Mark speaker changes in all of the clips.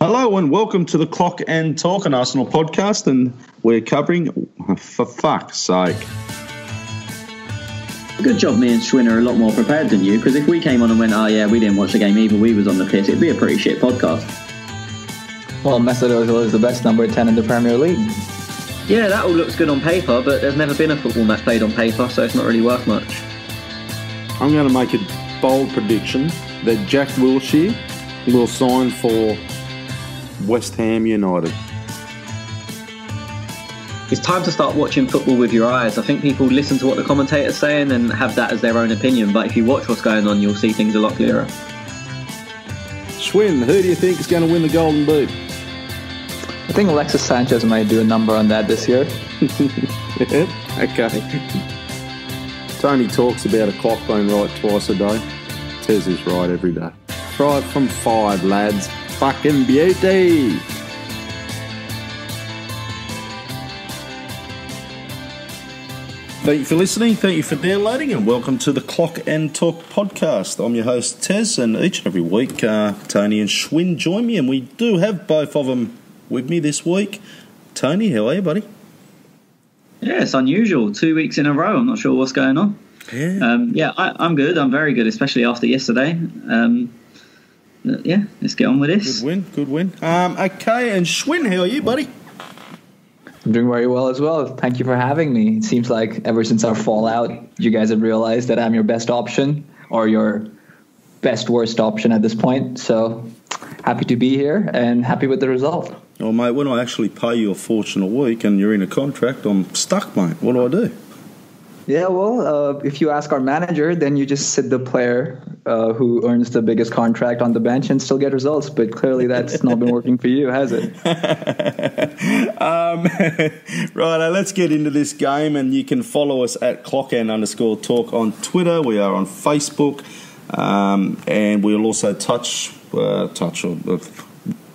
Speaker 1: Hello and welcome to the Clock and Talk, an Arsenal podcast, and we're covering, for fuck's sake.
Speaker 2: Good job me and Schwinn are a lot more prepared than you, because if we came on and went, oh yeah, we didn't watch the game either, we was on the piss, it'd be a pretty shit podcast.
Speaker 3: Well, Mesut Ozil is the best number 10 in the Premier League.
Speaker 2: Yeah, that all looks good on paper, but there's never been a football match played on paper, so it's not really worth much.
Speaker 1: I'm going to make a bold prediction that Jack Wilshere will sign for West Ham United.
Speaker 2: It's time to start watching football with your eyes. I think people listen to what the commentator's saying and have that as their own opinion, but if you watch what's going on, you'll see things a lot clearer.
Speaker 1: Schwinn, who do you think is going to win the Golden Boot?
Speaker 3: I think Alexis Sanchez might do a number on that this year.
Speaker 1: Okay. Tony talks about a clock being right twice a day. Tez is right every day. Try it from 5, lads. Fucking beauty. Thank you for listening, thank you for downloading, and welcome to the Clock and Talk podcast. I'm your host Tez, and each and every week Tony and Schwinn join me, and we do have both of them with me this week. Tony, how are you, buddy?
Speaker 2: Yeah, it's unusual. 2 weeks in a row. I'm not sure what's going on.
Speaker 1: Yeah.
Speaker 2: I'm good. I'm very good, especially after yesterday. Yeah, let's get on with this.
Speaker 1: Good win. Okay, and Schwinn, how are you, buddy?
Speaker 3: I'm doing very well as well. Thank you for having me. It seems like ever since our fallout, you guys have realized that I'm your best option, or your best worst option at this point. So happy to be here and happy with the result.
Speaker 1: Oh, mate, when I actually pay you a fortune a week and you're in a contract, I'm stuck, mate. What do I do?
Speaker 3: Yeah, well, if you ask our manager, then you just sit the player who earns the biggest contract on the bench and still get results. But clearly that's not been working for you, has it?
Speaker 1: Right, let's get into this game, and you can follow us at @clockand_talk on Twitter. We are on Facebook, and we'll also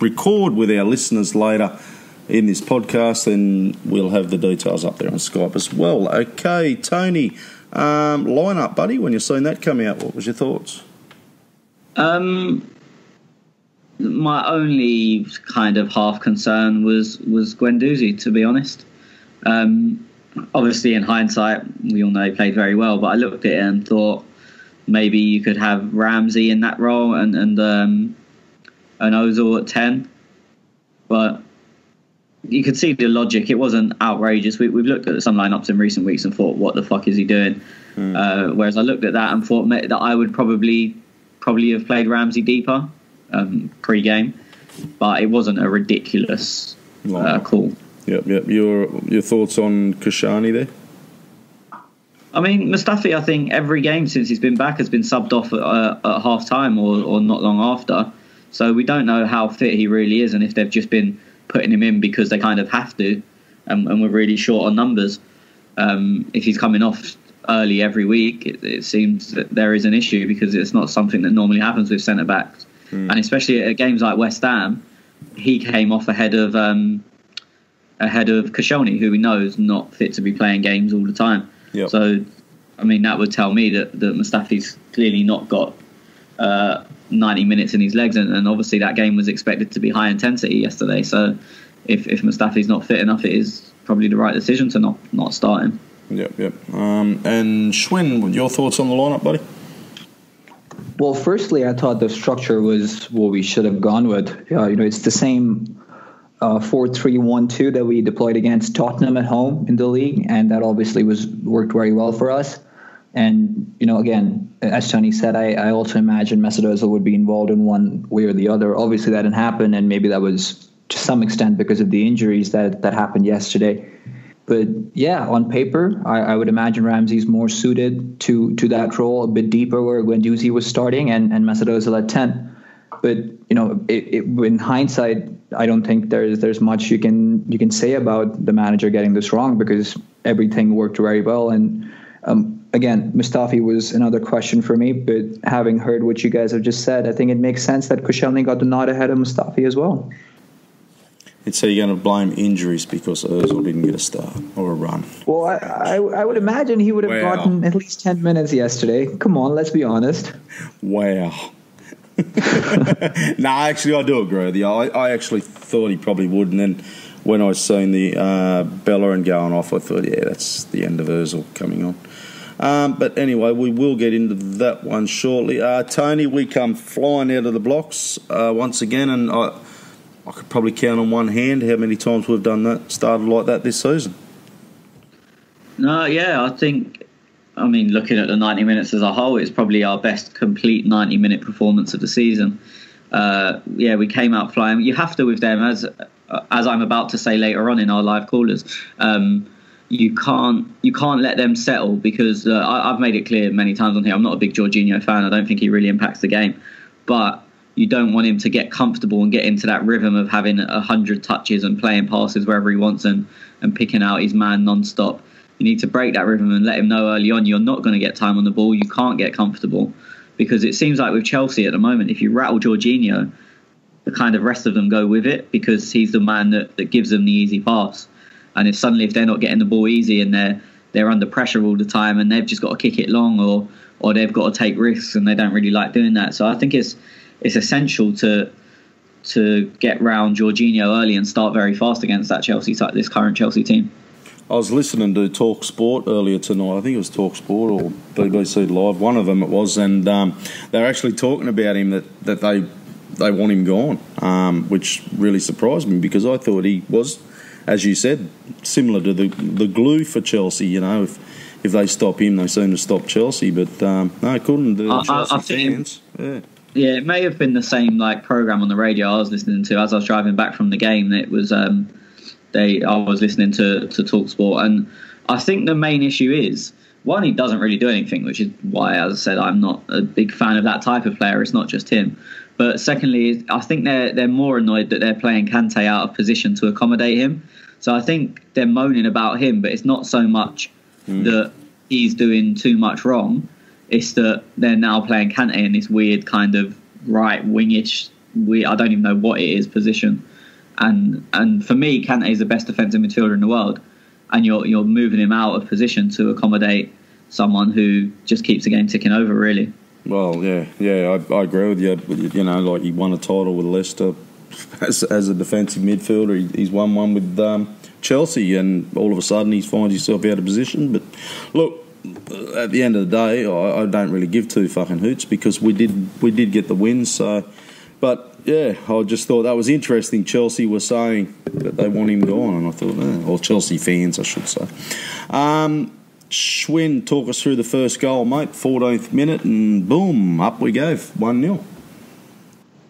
Speaker 1: record with our listeners later in this podcast, and we'll have the details up there on Skype as well. Okay, Tony, line-up, buddy, when you seen that come out, what was your thoughts?
Speaker 2: My only kind of half concern was Guendouzi, to be honest. Obviously, in hindsight, we all know he played very well, but I looked at it and thought maybe you could have Ramsey in that role and Ozil at 10, but you could see the logic. It wasn't outrageous. We've looked at some lineups in recent weeks and thought, what the fuck is he doing? Whereas I looked at that and thought that I would probably have played Ramsey deeper pre-game, but it wasn't a ridiculous call.
Speaker 1: Yep. Your thoughts on Koscielny there?
Speaker 2: I mean, Mustafi, I think every game since he's been back has been subbed off at half-time or not long after. So we don't know how fit he really is, and if they've just been putting him in because they kind of have to, and we're really short on numbers. If he's coming off early every week, it seems that there is an issue, because it's not something that normally happens with centre-backs. And especially at games like West Ham, he came off ahead of Koscielny, who we know is not fit to be playing games all the time.
Speaker 1: Yep.
Speaker 2: So, I mean, that would tell me that Mustafi's clearly not got 90 minutes in his legs, and obviously that game was expected to be high intensity yesterday. So if Mustafi's not fit enough, it is probably the right decision to not start him.
Speaker 1: Yep. And Schwinn, your thoughts on the lineup, buddy?
Speaker 3: Well, firstly, I thought the structure was what we should have gone with. It's the same 4-3-1-2 that we deployed against Tottenham at home in the league, and that obviously worked very well for us. And, again, as Tony said, I also imagine Mesut Ozil would be involved in one way or the other. Obviously, that didn't happen, and maybe that was to some extent because of the injuries that happened yesterday. But, yeah, on paper, I would imagine Ramsey's more suited to that role, a bit deeper where Guendouzi was starting, and Mesut Ozil at 10. But, in hindsight, I don't think there's much you can say about the manager getting this wrong, because everything worked very well. And again, Mustafi was another question for me, but having heard what you guys have just said, I think it makes sense that Koscielny got the nod ahead of Mustafi as well.
Speaker 1: And so you're going to blame injuries because Ozil didn't get a start or a run?
Speaker 3: Well, I would imagine he would have gotten at least 10 minutes yesterday. Come on, let's be honest.
Speaker 1: Wow. No, actually, I do agree with you. I actually thought he probably would, and then when I seen the Bellerin going off, I thought, yeah, that's the end of Ozil coming on. But anyway, we will get into that one shortly. Tony, we come flying out of the blocks once again, and I could probably count on one hand how many times we've done that, started like that this season.
Speaker 2: No, yeah, I mean, looking at the 90 minutes as a whole, it's probably our best complete 90-minute performance of the season. Yeah, we came out flying. You have to with them, as I'm about to say later on in our live callers. You can't let them settle, because I've made it clear many times on here, I'm not a big Jorginho fan. I don't think he really impacts the game. But you don't want him to get comfortable and get into that rhythm of having 100 touches and playing passes wherever he wants and picking out his man non-stop. You need to break that rhythm and let him know early on you're not going to get time on the ball. You can't get comfortable, because it seems like with Chelsea at the moment, if you rattle Jorginho, the kind of rest of them go with it, because he's the man that gives them the easy pass. And if they're not getting the ball easy and they're under pressure all the time and they've just got to kick it long or they've got to take risks and they don't really like doing that. So I think it's essential to get round Jorginho early and start very fast against this current Chelsea team.
Speaker 1: I was listening to Talk Sport earlier tonight. I think it was Talk Sport or BBC Live. One of them it was, and they were actually talking about him that they want him gone, which really surprised me, because I thought he was, as you said, similar to the glue for Chelsea. You know, if they stop him, they seem to stop Chelsea. But no, couldn't do Chelsea fans.
Speaker 2: Yeah, it may have been the same program on the radio I was listening to as I was driving back from the game. It was. I was listening to TalkSport, and I think the main issue is, one, he doesn't really do anything, which is why, as I said, I'm not a big fan of that type of player. It's not just him. But secondly, I think they're more annoyed that they're playing Kante out of position to accommodate him. So I think they're moaning about him, but it's not so much that he's doing too much wrong. It's that they're now playing Kante in this weird kind of right wingish, I don't even know what it is, position. And for me, Kante is the best defensive midfielder in the world, and you're moving him out of position to accommodate someone who just keeps the game ticking over, really.
Speaker 1: Well, yeah, I agree with you. You know, he won a title with Leicester as a defensive midfielder. He's won one with Chelsea, and all of a sudden he finds himself out of position. But look, at the end of the day, I don't really give two fucking hoots, because we did get the win. So, but. Yeah, I just thought that was interesting. Chelsea were saying that they want him gone, and I thought, or Chelsea fans, I should say. Schwinn, talk us through the first goal, mate. 14th minute, and boom, up we go, 1-0.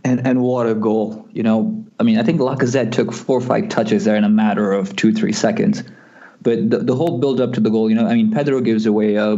Speaker 3: And what a goal. You know, I mean, I think Lacazette took 4 or 5 touches there in a matter of 2-3 seconds. But the whole build-up to the goal, you know, I mean, Pedro gives away a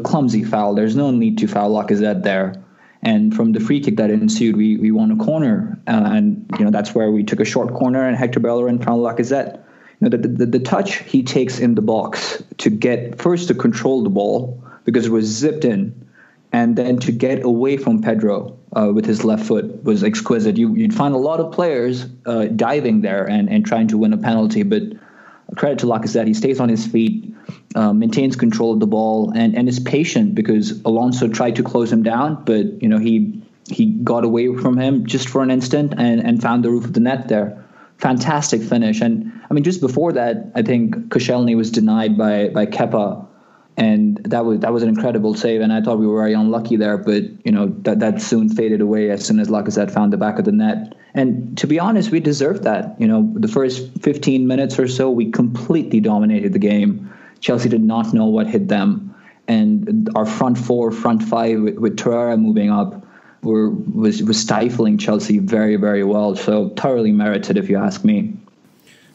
Speaker 3: clumsy foul. There's no need to foul Lacazette there. And from the free kick that ensued, we won a corner, and you know that's where we took a short corner, and Hector Bellerin found Lacazette. You know, the touch he takes in the box to get first to control the ball because it was zipped in, and then to get away from Pedro with his left foot was exquisite. You'd find a lot of players diving there and trying to win a penalty, but credit to Lacazette, he stays on his feet, maintains control of the ball, and is patient, because Alonso tried to close him down, but you know he got away from him just for an instant and found the roof of the net there. Fantastic finish. And I mean, just before that, I think Koscielny was denied by Kepa, and that was an incredible save. And I thought we were very unlucky there, but you know that soon faded away as soon as Lacazette found the back of the net. And to be honest, we deserved that. You know, the first 15 minutes or so, we completely dominated the game. Chelsea did not know what hit them, and our front five with Torreira moving up was stifling Chelsea very, very well. So thoroughly merited, if you ask me.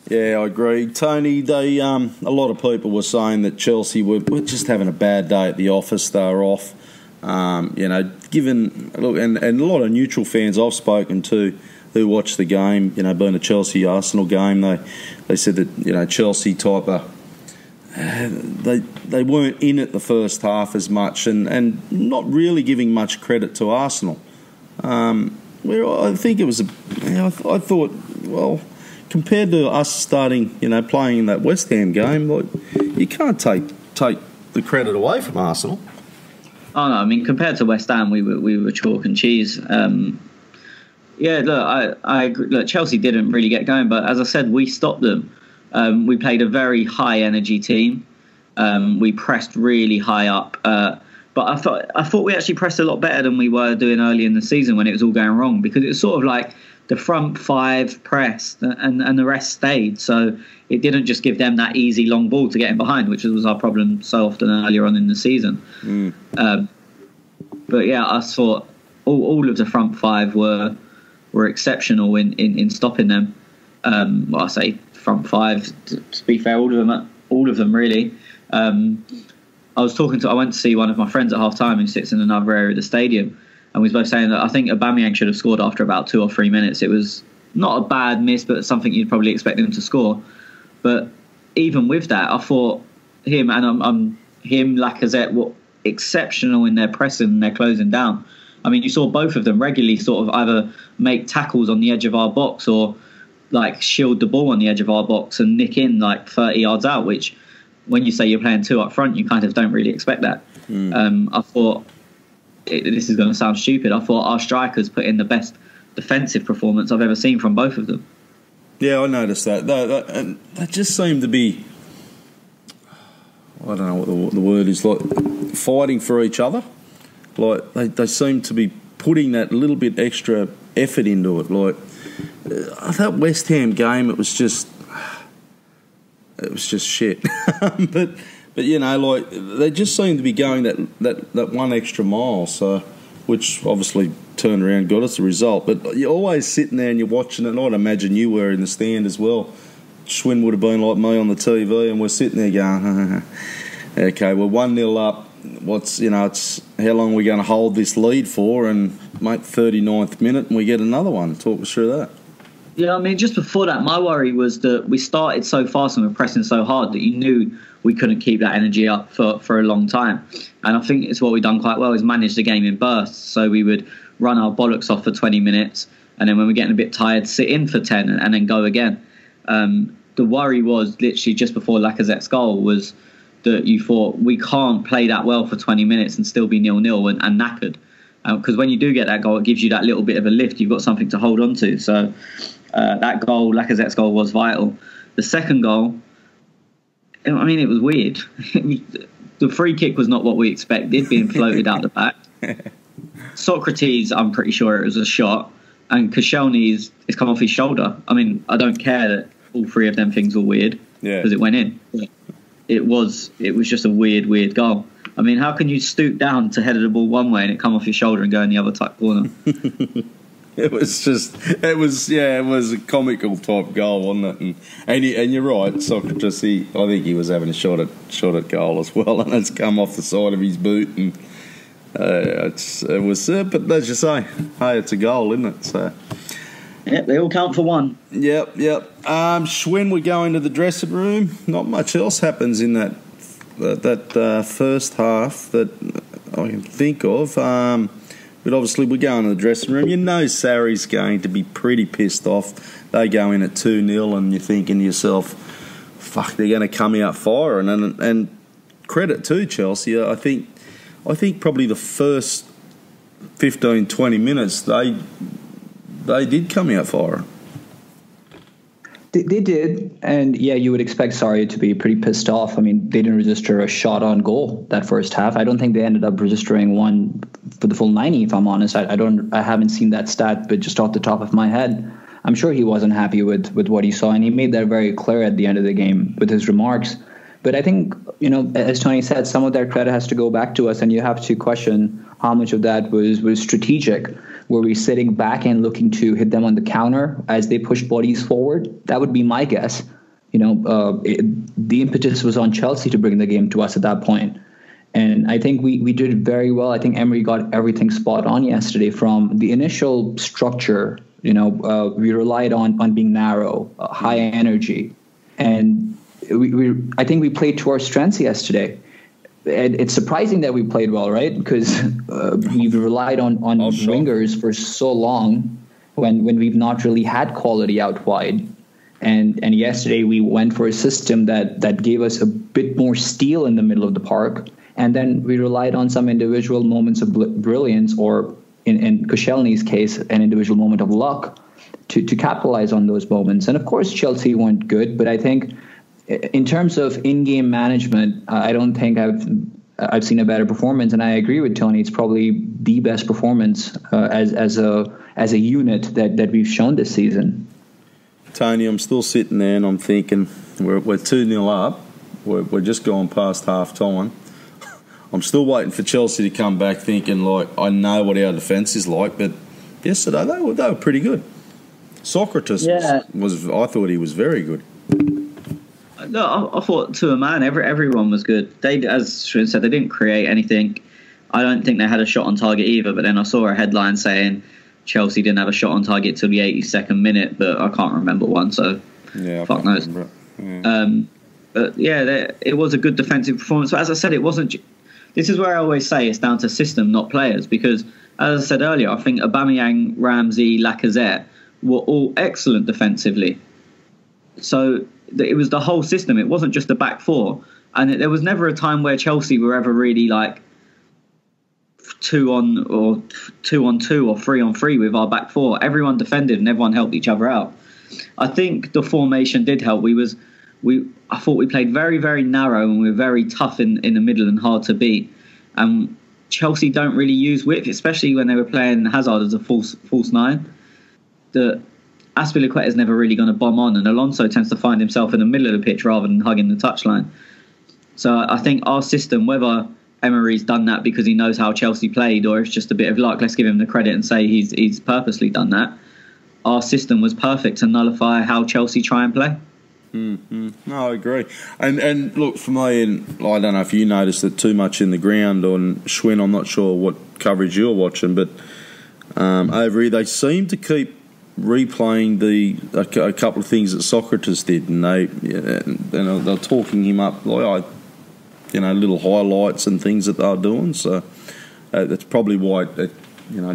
Speaker 1: Yeah, I agree, Tony. They a lot of people were saying that Chelsea were just having a bad day at the office. They were off. You know, and a lot of neutral fans I've spoken to who watched the game, you know, being a Chelsea-Arsenal game, they said that, you know, Chelsea type of they weren't in it the first half as much, and not really giving much credit to Arsenal. Where I think it was I thought, well, compared to us starting, you know, playing in that West Ham game, like, you can't take the credit away from Arsenal.
Speaker 2: Oh no, I mean compared to West Ham, we were chalk and cheese. Yeah, look, I agree. Look, Chelsea didn't really get going, but as I said, we stopped them. We played a very high energy team. We pressed really high up, but I thought we actually pressed a lot better than we were doing early in the season when it was all going wrong, because it was sort of like the front five pressed and the rest stayed. So it didn't just give them that easy long ball to get in behind, which was our problem so often earlier on in the season. But yeah, I thought all of the front five were exceptional in stopping them. Well, I say front five, to be fair, all of them really. I went to see one of my friends at half time who sits in another area of the stadium, and we was both saying that I think Aubameyang should have scored after about 2 or 3 minutes. It was not a bad miss, but something you'd probably expect him to score. But even with that, I thought him and Lacazette were exceptional in their pressing and their closing down. I mean, you saw both of them regularly sort of either make tackles on the edge of our box or like shield the ball on the edge of our box and nick in like 30 yards out, which when you say you're playing 2 up front, you kind of don't really expect that. I thought, this is going to sound stupid, I thought our strikers put in the best defensive performance I've ever seen from both of them.
Speaker 1: Yeah, I noticed that. They just seemed to be, I don't know what the word is, like fighting for each other. Like they seem to be putting that little bit extra effort into it. Like that West Ham game, it was just shit. but you know, like they just seemed to be going that one extra mile. So, which obviously turned around, got us the result. But you're always sitting there and you're watching it. And I'd imagine you were in the stand as well. Schwinn would have been like me on the TV, and we're sitting there going, okay, we're 1-0 up. It's how long are we going to hold this lead for? And mate, 39th minute, and we get another one. Talk us through that.
Speaker 2: Yeah, I mean, just before that, my worry was that we started so fast and we were pressing so hard that you knew we couldn't keep that energy up for a long time. And I think it's what we've done quite well is manage the game in bursts. So we would run our bollocks off for 20 minutes, and then when we're getting a bit tired, sit in for 10 and then go again. The worry was literally just before Lacazette's goal was that you thought we can't play that well for 20 minutes and still be 0-0 and knackered. Because when you do get that goal, it gives you that little bit of a lift. You've got something to hold on to. So that goal, Lacazette's goal, was vital. The second goal, I mean, it was weird. The free kick was not what we expected, being floated out the back. Socrates, I'm pretty sure it was a shot. And Koscielny's it's come off his shoulder. I mean, I don't care that all three of them things were weird because it went in. It was just a weird goal. I mean, how can you stoop down to head the ball one way and it come off your shoulder and go in the other top corner?
Speaker 1: It was a comical type goal, wasn't it? And you're right, Socrates. I think he was having a shot at goal as well, and it's come off the side of his boot, and it was. But as you say, hey, it's a goal, isn't it? So.
Speaker 2: Yeah, they all count for one.
Speaker 1: Yep. Schwinn, we go into the dressing room. Not much else happens in that first half that I can think of. But obviously we go into the dressing room. You know Sarri's going to be pretty pissed off. They go in at 2-0 and you're thinking to yourself, fuck, they're going to come out firing. And credit to Chelsea, I think probably the first 15, 20 minutes they did come out firing.
Speaker 3: They did, and yeah, you would expect Sarri to be pretty pissed off. I mean, they didn't register a shot on goal that first half. I don't think they ended up registering one for the full 90, if I'm honest. I haven't seen that stat, but just off the top of my head, I'm sure he wasn't happy with what he saw, and he made that very clear at the end of the game with his remarks. But I think, as Tony said, some of that credit has to go back to us, and you have to question how much of that was strategic. Were we sitting back and looking to hit them on the counter as they pushed bodies forward? That would be my guess. The impetus was on Chelsea to bring the game to us at that point. And I think we did very well. I think Emery got everything spot on yesterday from the initial structure. We relied on being narrow, high energy. And I think we played to our strengths yesterday. And it's surprising that we played well, right? Because we've relied on wingers for so long when we've not really had quality out wide. And yesterday we went for a system that gave us a bit more steel in the middle of the park And then we relied on some individual moments of brilliance, or in Koscielny's case, an individual moment of luck to capitalize on those moments. And of course, Chelsea weren't good, but I think in terms of in-game management, I don't think I've seen a better performance. And I agree with Tony; it's probably the best performance as a unit that we've shown this season.
Speaker 1: Tony, I'm still sitting there and I'm thinking we're 2-0 up. We're just going past half time. I'm still waiting for Chelsea to come back, thinking like I know what our defence is like, but yesterday they were pretty good. Socrates was I thought he was very good.
Speaker 2: No, I thought to a man, everyone was good. They, as Shwin said, they didn't create anything. I don't think they had a shot on target either. But then I saw a headline saying Chelsea didn't have a shot on target till the 82nd minute, but I can't remember one. So fuck knows. But yeah, it was a good defensive performance. But as I said, it wasn't. This is where I always say it's down to system, not players. Because as I said earlier, I think Aubameyang, Ramsey, Lacazette were all excellent defensively. So it was the whole system. It wasn't just the back four. And there was never a time where Chelsea were ever really like 2-on-2 or 3-on-3 with our back four. Everyone defended and everyone helped each other out. I think the formation did help. I thought we played very, very narrow and we were very tough in the middle and hard to beat. And Chelsea don't really use width, especially when they were playing Hazard as a false nine. The Azpilicueta is never really going to bomb on, and Alonso tends to find himself in the middle of the pitch rather than hugging the touchline. So I think our system, whether Emery's done that because he knows how Chelsea played or it's just a bit of luck, let's give him the credit and say he's purposely done that. Our system was perfect to nullify how Chelsea try and play.
Speaker 1: Mm-hmm. No, I agree. And look, for me, and I don't know if you noticed it too much in the ground on Schwinn, I'm not sure what coverage you're watching, but over here they seem to keep replaying a couple of things that Socrates did, and they're talking him up like little highlights and things that they're doing. So that's probably why it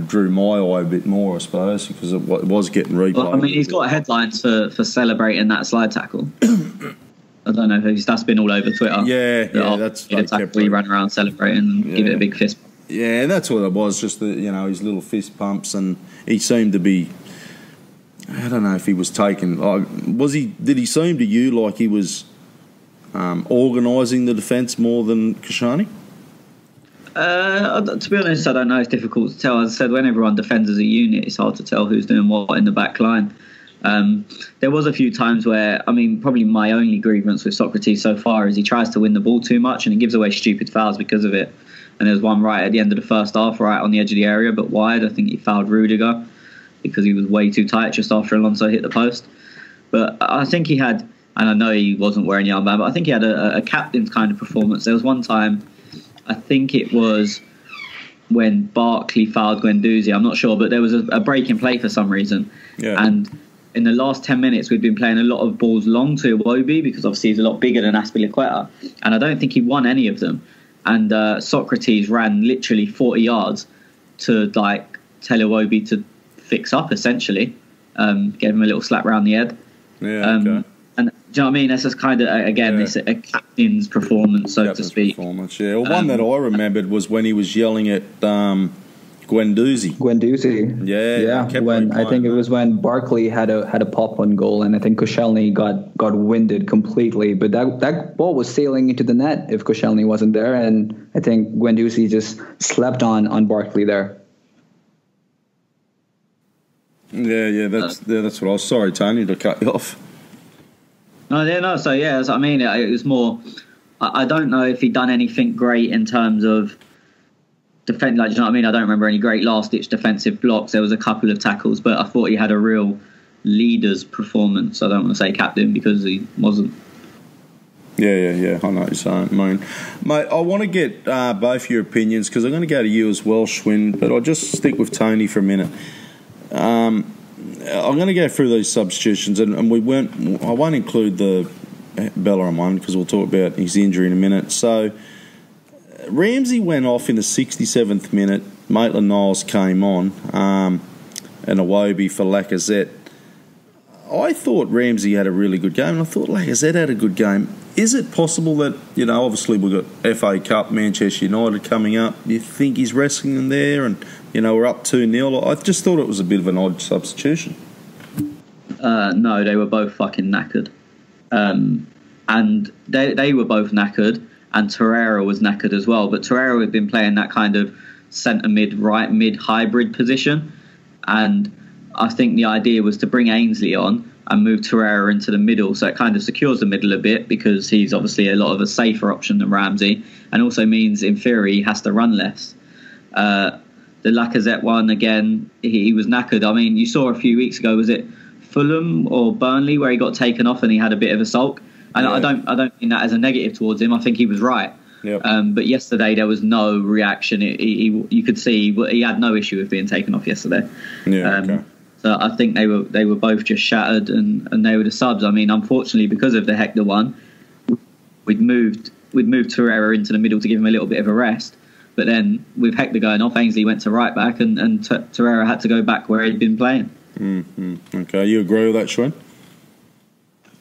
Speaker 1: drew my eye a bit more, I suppose, because it was getting replayed.
Speaker 2: Well, I mean, he's got headlines for celebrating that slide tackle. I don't know if that's been all over Twitter.
Speaker 1: Yeah, that's
Speaker 2: the tackle. He ran around celebrating and give it a big fist.
Speaker 1: Yeah, and that's what it was. Just his little fist pumps, and he seemed to be. I don't know if he was taken. Did he seem to you like he was organising the defence more than Koscielny?
Speaker 2: To be honest, I don't know. It's difficult to tell. As I said, when everyone defends as a unit, it's hard to tell who's doing what in the back line. There was a few times where, probably my only grievance with Socrates so far is he tries to win the ball too much and he gives away stupid fouls because of it. And there's one right at the end of the first half, right on the edge of the area, but wide. I think he fouled Rudiger because he was way too tight just after Alonso hit the post. But I think he had, and I know he wasn't wearing the armband, but I think he had a captain's kind of performance. There was one time, I think it was when Barkley fouled Guendouzi, I'm not sure, but there was a break in play for some reason. Yeah. And in the last 10 minutes, we'd been playing a lot of balls long to Iwobi because obviously he's a lot bigger than Azpilicueta. And I don't think he won any of them. And Socrates ran literally 40 yards to tell Iwobi to fix up, essentially. Gave him a little slap round the head.
Speaker 1: Yeah, okay.
Speaker 2: And do you know what I mean? That's just kind of, it's a captain's performance, so to speak.
Speaker 1: Performance, yeah. Well, one that I remembered was when he was yelling at Guendouzi.
Speaker 3: Yeah. When I think it was when Barkley had a pop on goal, and I think Koscielny got winded completely. But that ball was sailing into the net if Koscielny wasn't there, and I think Guendouzi just slept on Barkley there.
Speaker 1: Yeah, that's what I was. Sorry, Tony, to cut you off.
Speaker 2: No. So it was more. I don't know if he'd done anything great in terms of defend. Do you know what I mean? I don't remember any great last-ditch defensive blocks. There was a couple of tackles, but I thought he had a real leader's performance. I don't want to say captain because he wasn't.
Speaker 1: Yeah. I know what you're saying, mate. I want to get both your opinions because I'm going to go to you as well, Schwinn, but I'll just stick with Tony for a minute. I'm going to go through these substitutions, and I won't include the Bellerin one because we'll talk about his injury in a minute. So Ramsey went off in the 67th minute. Maitland-Niles came on, and Iwobi for Lacazette. I thought Ramsey had a really good game, and I thought Lacazette had a good game. Is it possible that, obviously we've got FA Cup, Manchester United coming up. You think he's resting them there, and, we're up 2-0? I just thought it was a bit of an odd substitution.
Speaker 2: No, they were both fucking knackered. And they were both knackered, and Torreira was knackered as well. But Torreira had been playing that kind of centre mid, right mid hybrid position, and I think the idea was to bring Ainsley on and move Torreira into the middle, so it kind of secures the middle a bit, because he's obviously a lot of a safer option than Ramsey, and also means in theory he has to run less. The Lacazette one, again, he was knackered. I mean, you saw a few weeks ago, was it Fulham or Burnley, where he got taken off and he had a bit of a sulk? And yeah. I don't mean that as a negative towards him. I think he was right.
Speaker 1: Yep.
Speaker 2: But yesterday there was no reaction. You could see he had no issue with being taken off yesterday.
Speaker 1: Yeah. Okay.
Speaker 2: So I think they were both just shattered, and they were the subs. I mean, unfortunately, because of the Hector one, we'd moved Torreira into the middle to give him a little bit of a rest. But then with Hector going off, Ainsley went to right back, and Torreira had to go back where he'd been playing.
Speaker 1: Mm-hmm. Okay, you agree with that, Schwinn?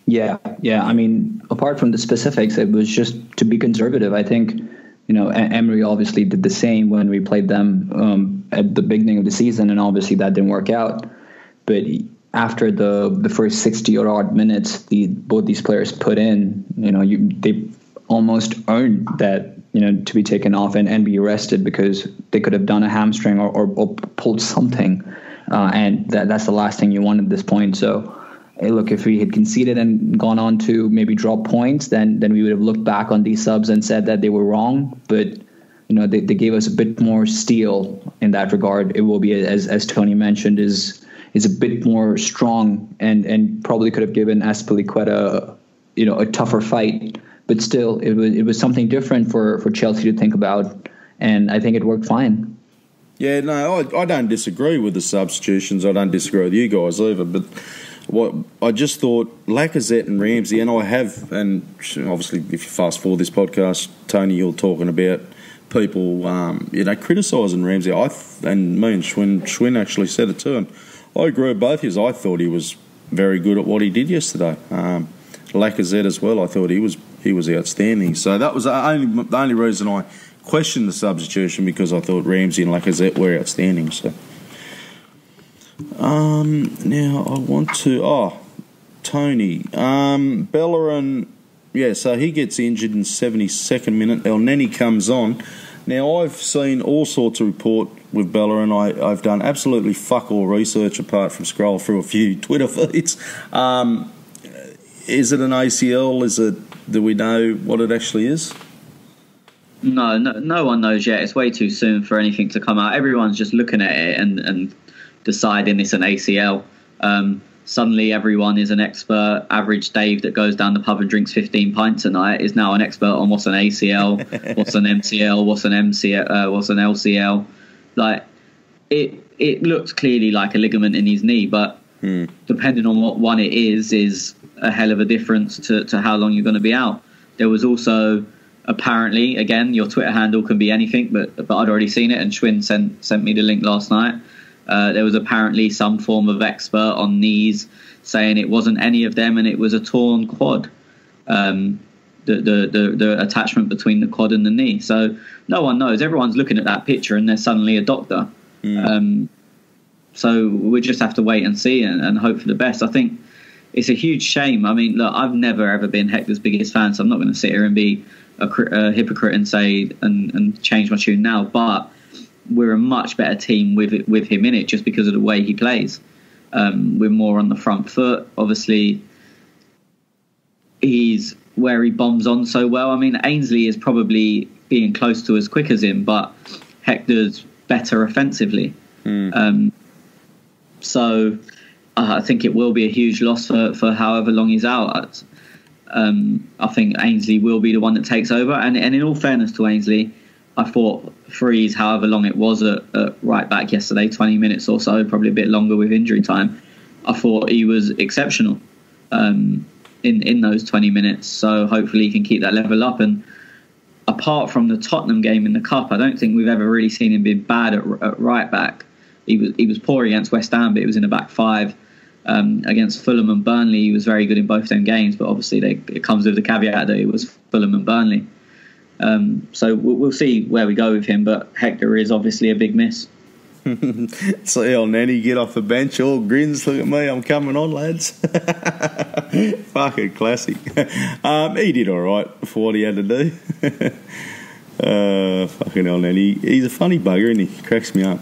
Speaker 3: Yeah. I mean, apart from the specifics, it was just to be conservative. I think, Emery obviously did the same when we played them at the beginning of the season, and obviously that didn't work out. But after the first 60 or odd minutes, both these players put in, they almost earned that, to be taken off and be arrested, because they could have done a hamstring or pulled something, and that's the last thing you want at this point. So, hey, look, if we had conceded and gone on to maybe drop points, then we would have looked back on these subs and said that they were wrong. But they gave us a bit more steel in that regard. It will be, as Tony mentioned, is a bit more strong, and probably could have given Azpilicueta a tougher fight. But still, it was something different for Chelsea to think about, and I think it worked fine.
Speaker 1: Yeah, no, I don't disagree with the substitutions. I don't disagree with you guys either. But what I just thought, Lacazette and Ramsey, and obviously if you fast forward this podcast, Tony, you're talking about people, criticising Ramsey. And me and Schwinn actually said it too, and I agree with both of you. I thought he was very good at what he did yesterday. Lacazette as well. I thought he was outstanding. So that was the only reason I questioned the substitution, because I thought Ramsey and Lacazette were outstanding. So now I want to Tony Bellerin. Yeah, so he gets injured in 72nd minute. El Neni comes on. Now, I've seen all sorts of report with Bellerin. I've done absolutely fuck all research apart from scroll through a few Twitter feeds. Is it an ACL? Do we know what it actually is? No one knows yet. It's way too soon for anything to come out. Everyone's just looking at it and deciding it's an ACL. Suddenly everyone is an expert. Average Dave that goes down the pub and drinks 15 pints a night is now an expert on what's an ACL, what's an MCL, what's an LCL. Like, it looks clearly like a ligament in his knee, but depending on what one it is a hell of a difference to how long you're going to be out. There was also, apparently, again, your Twitter handle can be anything, but I'd already seen it, and Schwinn sent me the link last night. There was apparently some form of expert on knees saying it wasn't any of them, and it was a torn quad, the attachment between the quad and the knee. So no one knows. Everyone's looking at that picture, and there's suddenly a doctor. So we just have to wait and see and hope for the best. I think it's a huge shame. I mean, look, I've never ever been Hector's biggest fan, so I'm not going to sit here and be a hypocrite and say and change my tune now, but we're a much better team with him in it, just because of the way he plays. We're more on the front foot. Obviously, he's where he bombs on so well. I mean, Ainsley is probably being close to as quick as him, but Hector's better offensively. So I think it will be a huge loss for however long he's out. I think Ainsley will be the one that takes over. And in all fairness to Ainsley, I thought Freeze, however long it was at right back yesterday, 20 minutes or so, probably a bit longer with injury time, I thought he was exceptional in those 20 minutes. So hopefully he can keep that level up. And apart from the Tottenham game in the Cup, I don't think we've ever really seen him be bad at right back. He was poor against West Ham, but he was in a back five.
Speaker 2: Against Fulham and Burnley, he was very good in both them games, but obviously it comes with the caveat that it was Fulham and Burnley. So we'll see where we go with him, but Hector is obviously a big miss.
Speaker 1: So Elneny get off the bench, all grins, look at me, I'm coming on, lads. Fucking classic. He did all right for what he had to do. Fucking Elneny. He's a funny bugger, and he cracks me up.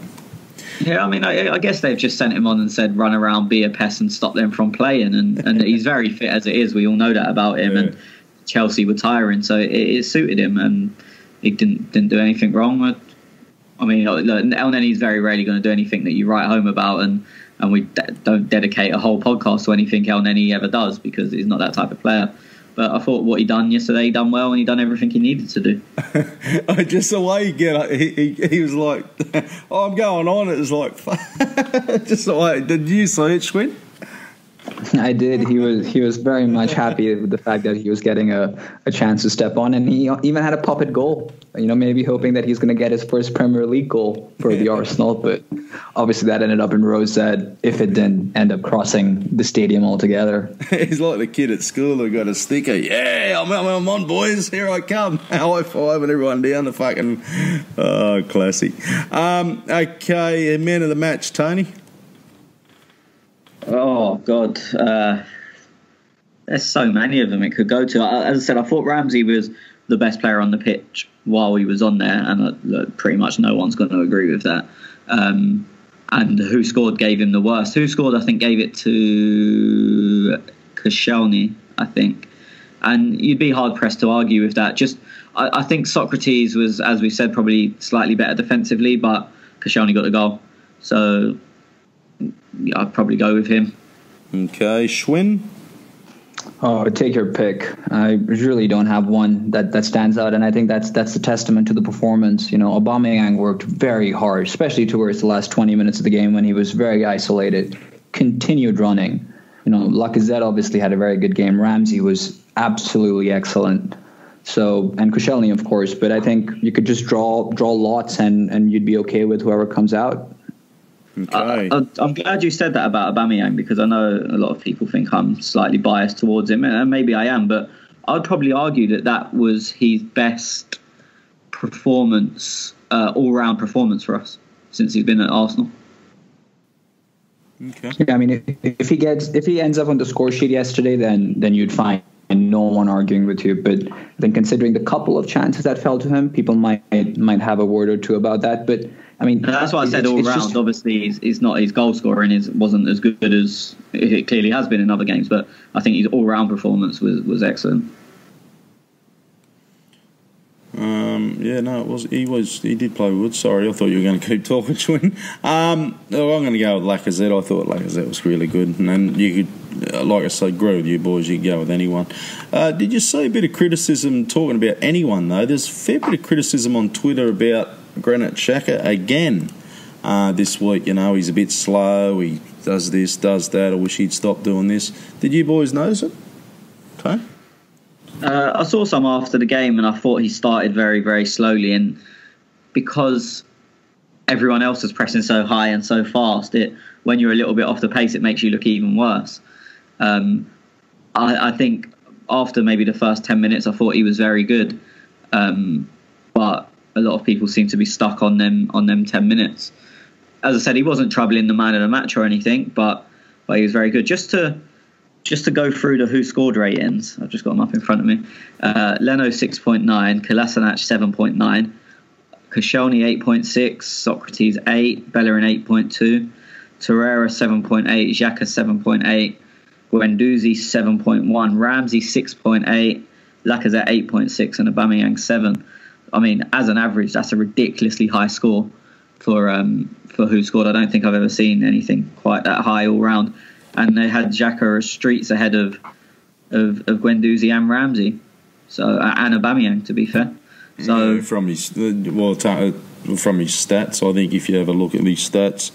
Speaker 2: Yeah, I mean, I guess they've just sent him on and said run around, be a pest and stop them from playing, and he's very fit as it is. We all know that about him, and Chelsea were tiring, so it suited him, and he didn't do anything wrong. I mean, Elneny's very rarely going to do anything that you write home about, and we don't dedicate a whole podcast to anything Elneny ever does, because he's not that type of player. But I thought what he done yesterday, he done well, and he done everything he needed to do.
Speaker 1: Just the way he was like, oh, I'm going on. It was like, just the way. Did you see it, Schwinn?
Speaker 3: I did. He was very much happy with the fact that he was getting a chance to step on, and he even had a puppet goal. Maybe hoping that he's going to get his first Premier League goal for the Arsenal, but obviously that ended up in Rosette if it didn't end up crossing the stadium altogether.
Speaker 1: He's like the kid at school who got a sticker. Yeah, I'm on, boys. Here I come. High five and everyone down the fucking classic. Okay, man of the match, Tony.
Speaker 2: Oh, God. There's so many of them it could go to. As I said, I thought Ramsey was the best player on the pitch while he was on there, and pretty much no one's going to agree with that. And who scored gave him the worst. Who scored, I think, gave it to Koscielny, I think. And you'd be hard-pressed to argue with that. I think Socrates was, as we said, probably slightly better defensively, but Koscielny got the goal. So I'd probably go with him.
Speaker 1: Okay, Schwinn?
Speaker 3: Oh, take your pick. I really don't have one that stands out, and I think that's a testament to the performance. Aubameyang worked very hard, especially towards the last 20 minutes of the game when he was very isolated, continued running. Lacazette obviously had a very good game. Ramsey was absolutely excellent. So, and Koscielny, of course, but I think you could just draw lots and you'd be okay with whoever comes out.
Speaker 1: Okay.
Speaker 2: I'm glad you said that about Aubameyang, because I know a lot of people think I'm slightly biased towards him, and maybe I am, but I'd probably argue that was his best performance, all-round performance for us since he's been at Arsenal.
Speaker 3: Okay. Yeah, I mean, if he ends up on the score sheet yesterday, then you'd find no one arguing with you. But I think considering the couple of chances that fell to him, people might have a word or two about that. But I mean,
Speaker 2: that's why I said all round. Obviously, he's not his goal scoring wasn't as good as it clearly has been in other games. But I think his all round performance was excellent.
Speaker 1: Yeah, no, it was. He did play good. Sorry, I thought you were going to keep talking, Schwinn. I'm going to go with Lacazette. I thought Lacazette was really good, and then you could, like I say, agree with you boys. You could go with anyone. Did you see a bit of criticism talking about anyone though? There's a fair bit of criticism on Twitter about Granit Xhaka again this week. He's a bit slow. He does this, does that. I wish he'd stop doing this. Did you boys notice it? Okay.
Speaker 2: I saw some after the game, and I thought he started very, very slowly. And because everyone else was pressing so high and so fast, when you're a little bit off the pace, it makes you look even worse. I think after maybe the first 10 minutes, I thought he was very good. But a lot of people seem to be stuck on them 10 minutes. As I said, he wasn't troubling the man of the match or anything, but he was very good. Just to go through the who scored ratings, I've just got them up in front of me. Leno 6.9, Kolasinac 7.9, Koscielny 8.6, Socrates 8, Bellerin 8.2, Torreira 7.8, Xhaka 7.8, Guendouzi 7.1, Ramsey 6.8, Lacazette 8.6, and Aubameyang 7. I mean, as an average, that's a ridiculously high score for who scored. I don't think I've ever seen anything quite that high all round. And they had Xhaka streets ahead of Guendouzi and Ramsey, and Aubameyang, to be fair. So
Speaker 1: yeah, from his stats, I think if you have a look at his stats,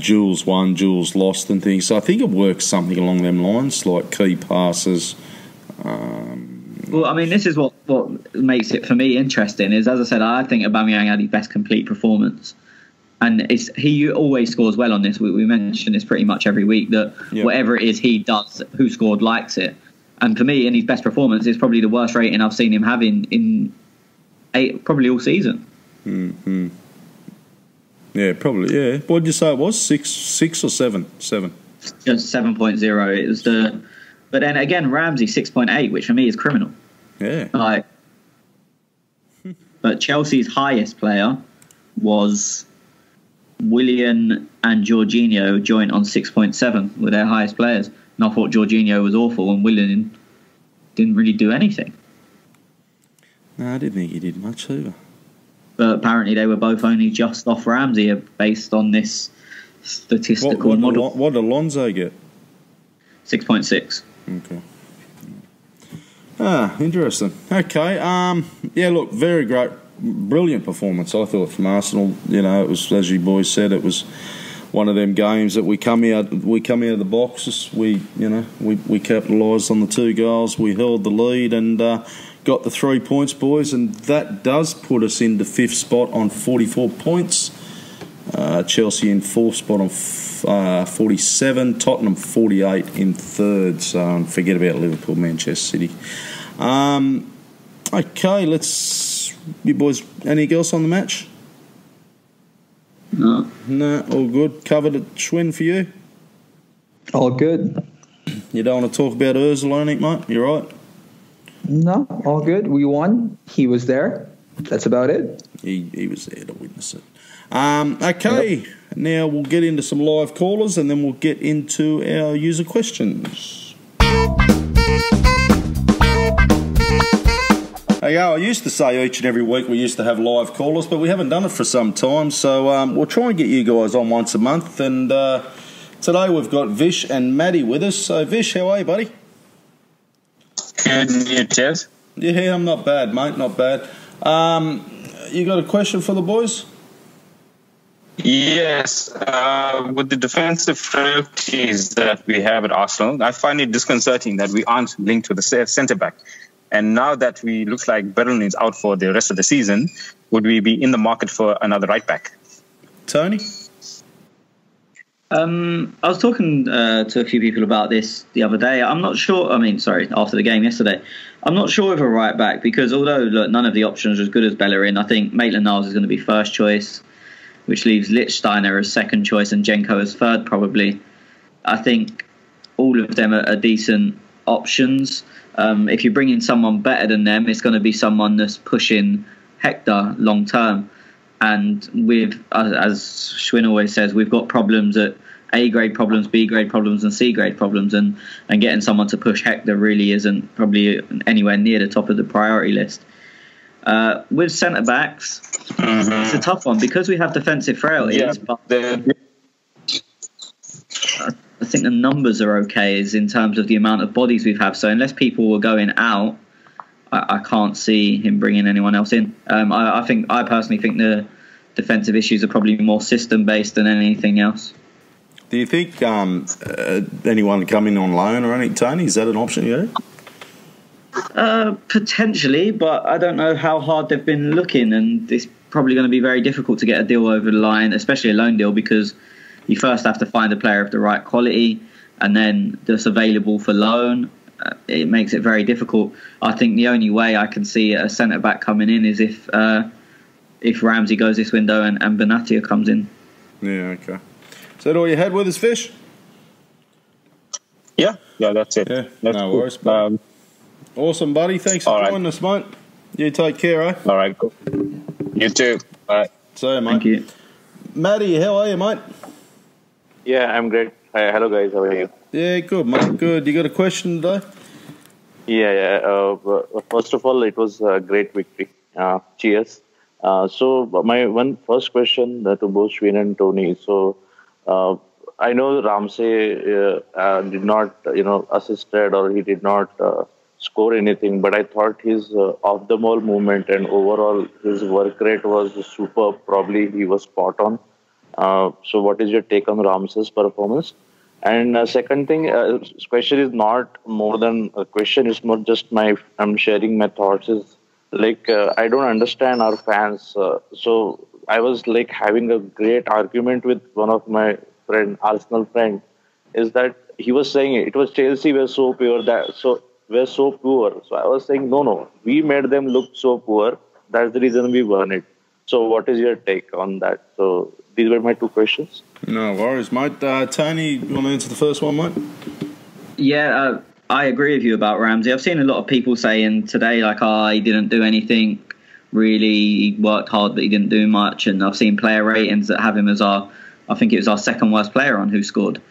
Speaker 1: Jules won, Jules lost, and things. So I think it works something along them lines, like key passes.
Speaker 2: Well, I mean, this is what makes it for me interesting. Is, as I said, I think Aubameyang had his best complete performance. And he always scores well on this. We mention this pretty much every week, that whatever it is he does, Who Scored likes it. And for me, in his best performance, it's probably the worst rating I've seen him have in probably all season.
Speaker 1: Mm-hmm. Yeah, probably. Yeah. What did you say it was? 6 or 7? 7.
Speaker 2: Just 7.0. It was but then again, Ramsey 6.8, which for me is criminal.
Speaker 1: Yeah.
Speaker 2: But Chelsea's highest player was Willian and Jorginho joint on 6.7 were their highest players. And I thought Jorginho was awful and Willian didn't really do anything.
Speaker 1: No, I didn't think he did much either.
Speaker 2: But apparently they were both only just off Ramsey based on this statistical model.
Speaker 1: What did Alonso get?
Speaker 2: 6.6.
Speaker 1: Okay. Interesting. Okay. Yeah, look, very great, brilliant performance, I thought, from Arsenal. You know, it was, as you boys said, it was one of them games that we come out of the boxes. We capitalised on the 2 goals. We held the lead and got the 3 points, boys, and that does put us into 5th spot on 44 points. Chelsea in 4th spot on 47. Tottenham 48 in 3rd. So forget about Liverpool, Manchester City. Okay, you boys, anything else on the match?
Speaker 2: No,
Speaker 1: all good. Covered it, Schwinn, for you?
Speaker 3: All good.
Speaker 1: You don't want to talk about Ozil or anything, mate? You're right?
Speaker 3: No, all good. We won. He was there. That's about it.
Speaker 1: He was there to witness it. Okay, Now we'll get into some live callers and then we'll get into our user questions. Hey, I used to say each and every week we used to have live callers, but we haven't done it for some time, so we'll try and get you guys on once a month. And today we've got Vish and Maddie with us. So, Vish, how are you, buddy?
Speaker 4: Good, you, Tez?
Speaker 1: Yeah, I'm not bad, mate, not bad. You got a question for the boys?
Speaker 4: Yes. With the defensive frailties that we have at Arsenal, I find it disconcerting that we aren't linked to the centre-back. And now that we looks like Berlin is out for the rest of the season, would we be in the market for another right-back?
Speaker 1: Tony?
Speaker 2: I was talking to a few people about this the other day. I'm not sure. After the game yesterday. I'm not sure of a right back because although none of the options are as good as Bellerin, I think Maitland-Niles is going to be first choice, which leaves Lichtsteiner as second choice and Jenko as third probably. I think all of them are decent options. If you bring in someone better than them, it's going to be someone that's pushing Hector long term. And with, as Schwinn always says, we've got problems at A-grade problems, B-grade problems and C-grade problems. And getting someone to push Hector really isn't probably anywhere near the top of the priority list. With centre-backs, it's a tough one because we have defensive frailties. But I think the numbers are okay is in terms of the amount of bodies we have. So unless people were going out, I can't see him bringing anyone else in. I personally think the defensive issues are probably more system-based than anything else.
Speaker 1: Do you think anyone coming on loan or anything, Tony? Is that an option yet?
Speaker 2: Potentially, but I don't know how hard they've been looking, and it's probably going to be very difficult to get a deal over the line, especially a loan deal, because you first have to find a player of the right quality and then that's available for loan. It makes it very difficult. I think the only way I can see a centre-back coming in is if Ramsey goes this window and Benatia comes in.
Speaker 1: Yeah, okay. Is that all you had with us, Fish?
Speaker 4: Yeah, that's it.
Speaker 1: Yeah,
Speaker 4: that's
Speaker 1: no
Speaker 4: cool.
Speaker 1: worries. Awesome, buddy. Thanks for joining us, mate. You take care, eh?
Speaker 4: All right, cool. You too. All right.
Speaker 1: See you, mate.
Speaker 2: Thank you.
Speaker 1: Matty, how are you, mate?
Speaker 5: Yeah, I'm great. Hi, hello, guys. How are you?
Speaker 1: Yeah, good, mate. Good. You got a question today?
Speaker 5: Yeah. First of all, it was a great victory. Cheers. So my first question to both Schwinn and Tony. So I know Ramsey did not, assisted or he did not score anything, but I thought his off-the-ball movement and overall his work rate was superb. Probably he was spot on. So what is your take on Ramsey's performance? And second thing, question is not more than a question. It's more just I'm sharing my thoughts. Is like I don't understand our fans. So I was like having a great argument with one of my friend, Arsenal friend, is that he was saying it was Chelsea were so poor that so we're so poor. So I was saying no, we made them look so poor. That's the reason we won it. So what is your take on that? So these were my two questions.
Speaker 1: No worries, mate. Tony, you want to answer the first one, mate?
Speaker 2: Yeah, I agree with you about Ramsey. I've seen a lot of people saying today, like, he didn't do anything really. He worked hard, but he didn't do much. And I've seen player ratings that have him as I think it was our second worst player on Who Scored.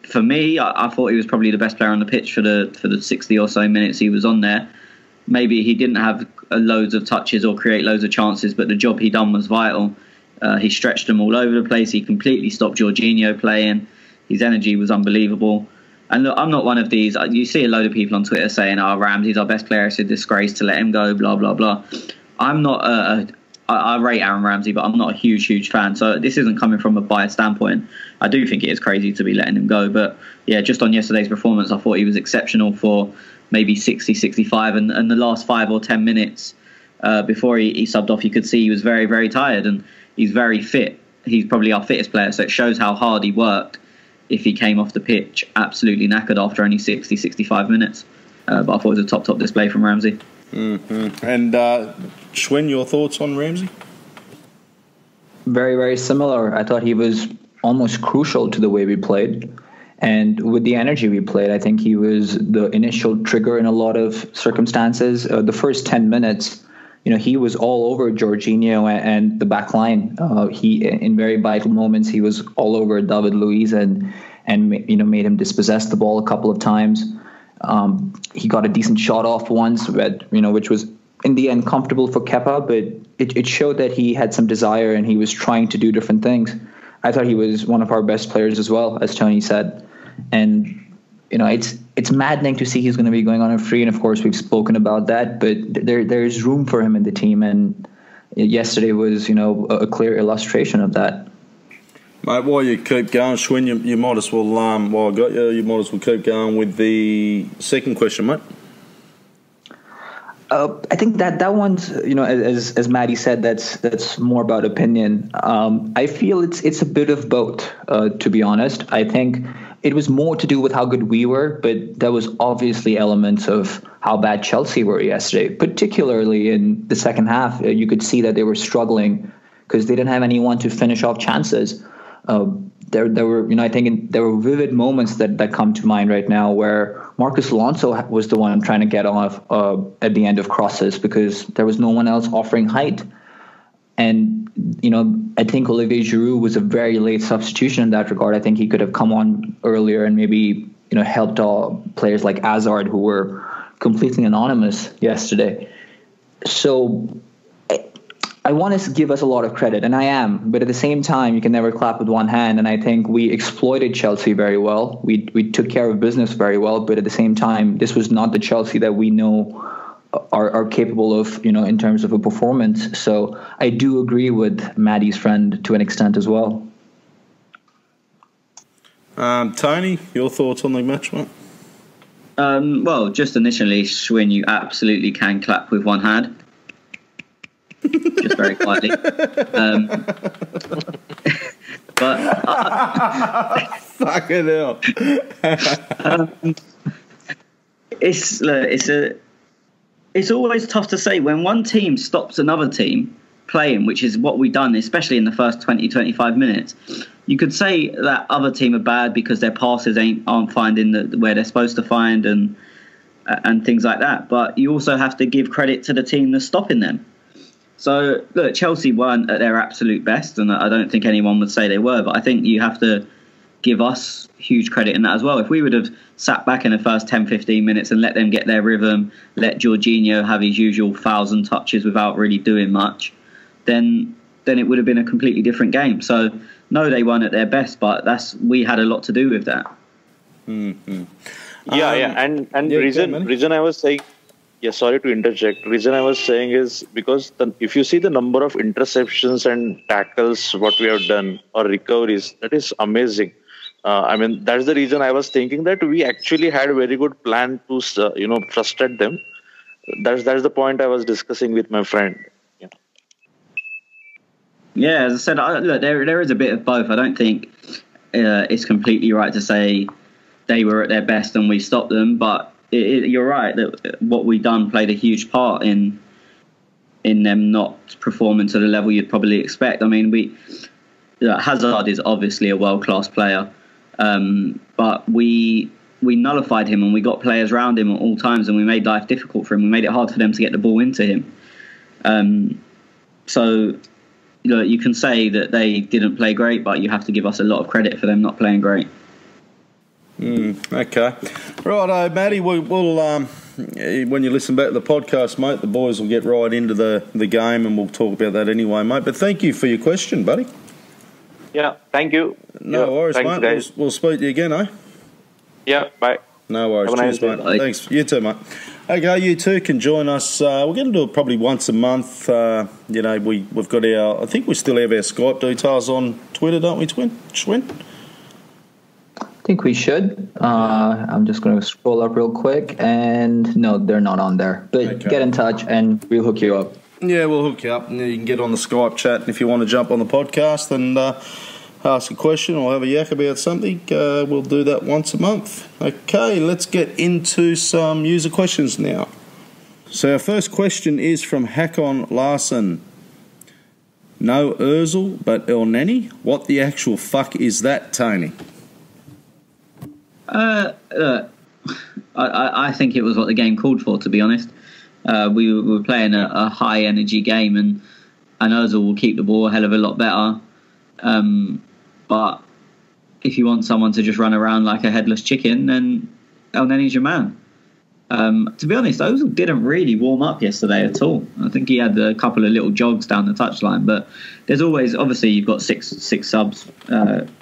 Speaker 2: For me, I thought he was probably the best player on the pitch for the 60 or so minutes he was on there. Maybe he didn't have loads of touches or create loads of chances, but the job he done was vital. He stretched them all over the place. He completely stopped Jorginho playing. His energy was unbelievable. And look, I'm not one of these. You see a load of people on Twitter saying, Ramsey's our best player. It's a disgrace to let him go, blah, blah, blah. I'm not I rate Aaron Ramsey, but I'm not a huge fan. So this isn't coming from a biased standpoint. I do think it is crazy to be letting him go. But yeah, just on yesterday's performance, I thought he was exceptional for maybe 60, 65. And the last 5 or 10 minutes before he subbed off, you could see he was very, very tired. And he's very fit. He's probably our fittest player. So it shows how hard he worked if he came off the pitch absolutely knackered after only 60, 65 minutes. But I thought it was a top display from Ramsey.
Speaker 1: Mm-hmm. And Schwinn, your thoughts on Ramsey?
Speaker 3: Very, very similar. I thought he was almost crucial to the way we played. And with the energy we played, I think he was the initial trigger in a lot of circumstances. The first 10 minutes, he was all over Jorginho and the back line. He, in very vital moments, he was all over David Luiz and made him dispossess the ball a couple of times. He got a decent shot off once, which was in the end comfortable for Kepa, but it showed that he had some desire and he was trying to do different things. I thought he was one of our best players as well, as Tony said. And it's maddening to see he's going to be going on a free, and of course we've spoken about that. But there's room for him in the team, and yesterday was a clear illustration of that.
Speaker 1: Mate, while you keep going, Schwinn, you might as well. While I got you, you might as well keep going with the second question, mate.
Speaker 3: I think that one's, as Maddie said, that's more about opinion. I feel it's a bit of both, to be honest. I think it was more to do with how good we were, but there was obviously elements of how bad Chelsea were yesterday, particularly in the second half. You could see that they were struggling because they didn't have anyone to finish off chances. There were, I think there were vivid moments that come to mind right now where Marcus Alonso was the one trying to get off at the end of crosses because there was no one else offering height. And, I think Olivier Giroud was a very late substitution in that regard. I think he could have come on earlier and maybe, helped players like Hazard who were completely anonymous yesterday. So I want to give us a lot of credit, and I am, but at the same time, you can never clap with one hand. And I think we exploited Chelsea very well. We took care of business very well, but at the same time, this was not the Chelsea that we know are capable of, in terms of a performance. So I do agree with Maddie's friend to an extent as well.
Speaker 1: Tony, your thoughts on the match, mate?
Speaker 2: Well, just initially, Schwinn, you absolutely can clap with one hand. Just very quietly. But
Speaker 1: fucking hell.
Speaker 2: It's always tough to say when one team stops another team playing, which is what we've done, especially in the first 20-25 minutes. You could say that other team are bad because their passes aren't finding where they're supposed to find and things like that. But you also have to give credit to the team that's stopping them. So, look, Chelsea weren't at their absolute best, and I don't think anyone would say they were, but I think you have to give us huge credit in that as well. If we would have sat back in the first 10-15 minutes and let them get their rhythm, let Jorginho have his usual 1,000 touches without really doing much, then it would have been a completely different game. So, no, they weren't at their best, but we had a lot to do with that.
Speaker 5: Mm-hmm. And reason I was saying, sorry to interject. Reason I was saying is because if you see the number of interceptions and tackles, what we have done, or recoveries, that is amazing. That's the reason I was thinking that we actually had a very good plan to, frustrate them. That's the point I was discussing with my friend.
Speaker 2: Yeah, as I said, look, there is a bit of both. I don't think it's completely right to say they were at their best and we stopped them, but you're right that what we done played a huge part in them not performing to the level you'd probably expect. I mean, Hazard is obviously a world-class player, but we nullified him and we got players around him at all times, and we made life difficult for him. We made it hard for them to get the ball into him. So you can say that they didn't play great, but you have to give us a lot of credit for them not playing great.
Speaker 1: Okay. Righto, Matty, we'll when you listen back to the podcast, mate, the boys will get right into the game and we'll talk about that anyway, mate. But thank you for your question, buddy.
Speaker 5: Yeah, thank you.
Speaker 1: No worries,
Speaker 5: thanks,
Speaker 1: mate.
Speaker 5: Guys.
Speaker 1: We'll speak to you again, eh?
Speaker 5: Yeah, bye.
Speaker 1: No worries.
Speaker 5: Have a nice
Speaker 1: Cheers,
Speaker 5: day.
Speaker 1: mate. Thanks. You too, mate. Okay, you two can join us. We're going to do it probably once a month. We've got I think we still have our Skype details on Twitter, don't we, Schwinn?
Speaker 3: I think we should. I'm just going to scroll up real quick, and no, they're not on there. But
Speaker 1: Okay.
Speaker 3: Get in touch, and we'll hook you up.
Speaker 1: Yeah, we'll hook you up, and you can get on the Skype chat. And if you want to jump on the podcast and ask a question or have a yak about something, we'll do that once a month. Okay, let's get into some user questions now. So our first question is from Hakon Larsen. No Ozil, but Elneny? What the actual fuck is that, Tony?
Speaker 2: I think it was what the game called for, to be honest. We were playing a high energy game, and Ozil will keep the ball a hell of a lot better. But if you want someone to just run around like a headless chicken, then Elneny's your man. To be honest, Ozil didn't really warm up yesterday at all. I think he had a couple of little jogs down the touchline, but there's always, obviously, you've got six subs.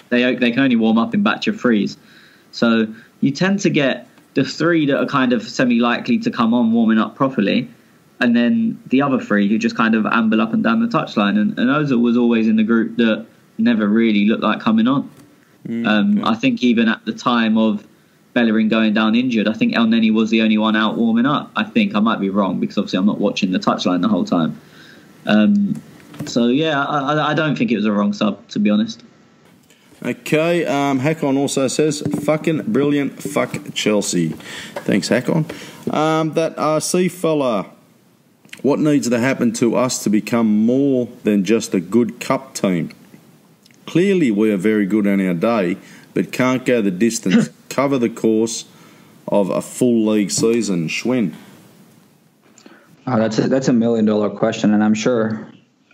Speaker 2: They can only warm up in batch of threes. So you tend to get the three that are kind of semi-likely to come on warming up properly, and then the other three who just kind of amble up and down the touchline. And Ozil was always in the group that never really looked like coming on. I think even at the time of Bellerin going down injured, I think Elneny was the only one out warming up. I think I might be wrong because obviously I'm not watching the touchline the whole time. So yeah, I don't think it was a wrong sub, to be honest.
Speaker 1: Okay, Hakon also says, fucking brilliant, fuck Chelsea. Thanks, Hakon. That RC fella, what needs to happen to us to become more than just a good cup team? Clearly we are very good on our day, but can't go the distance, cover the course of a full league season. Schwinn.
Speaker 3: That's a $1 million question, and I'm sure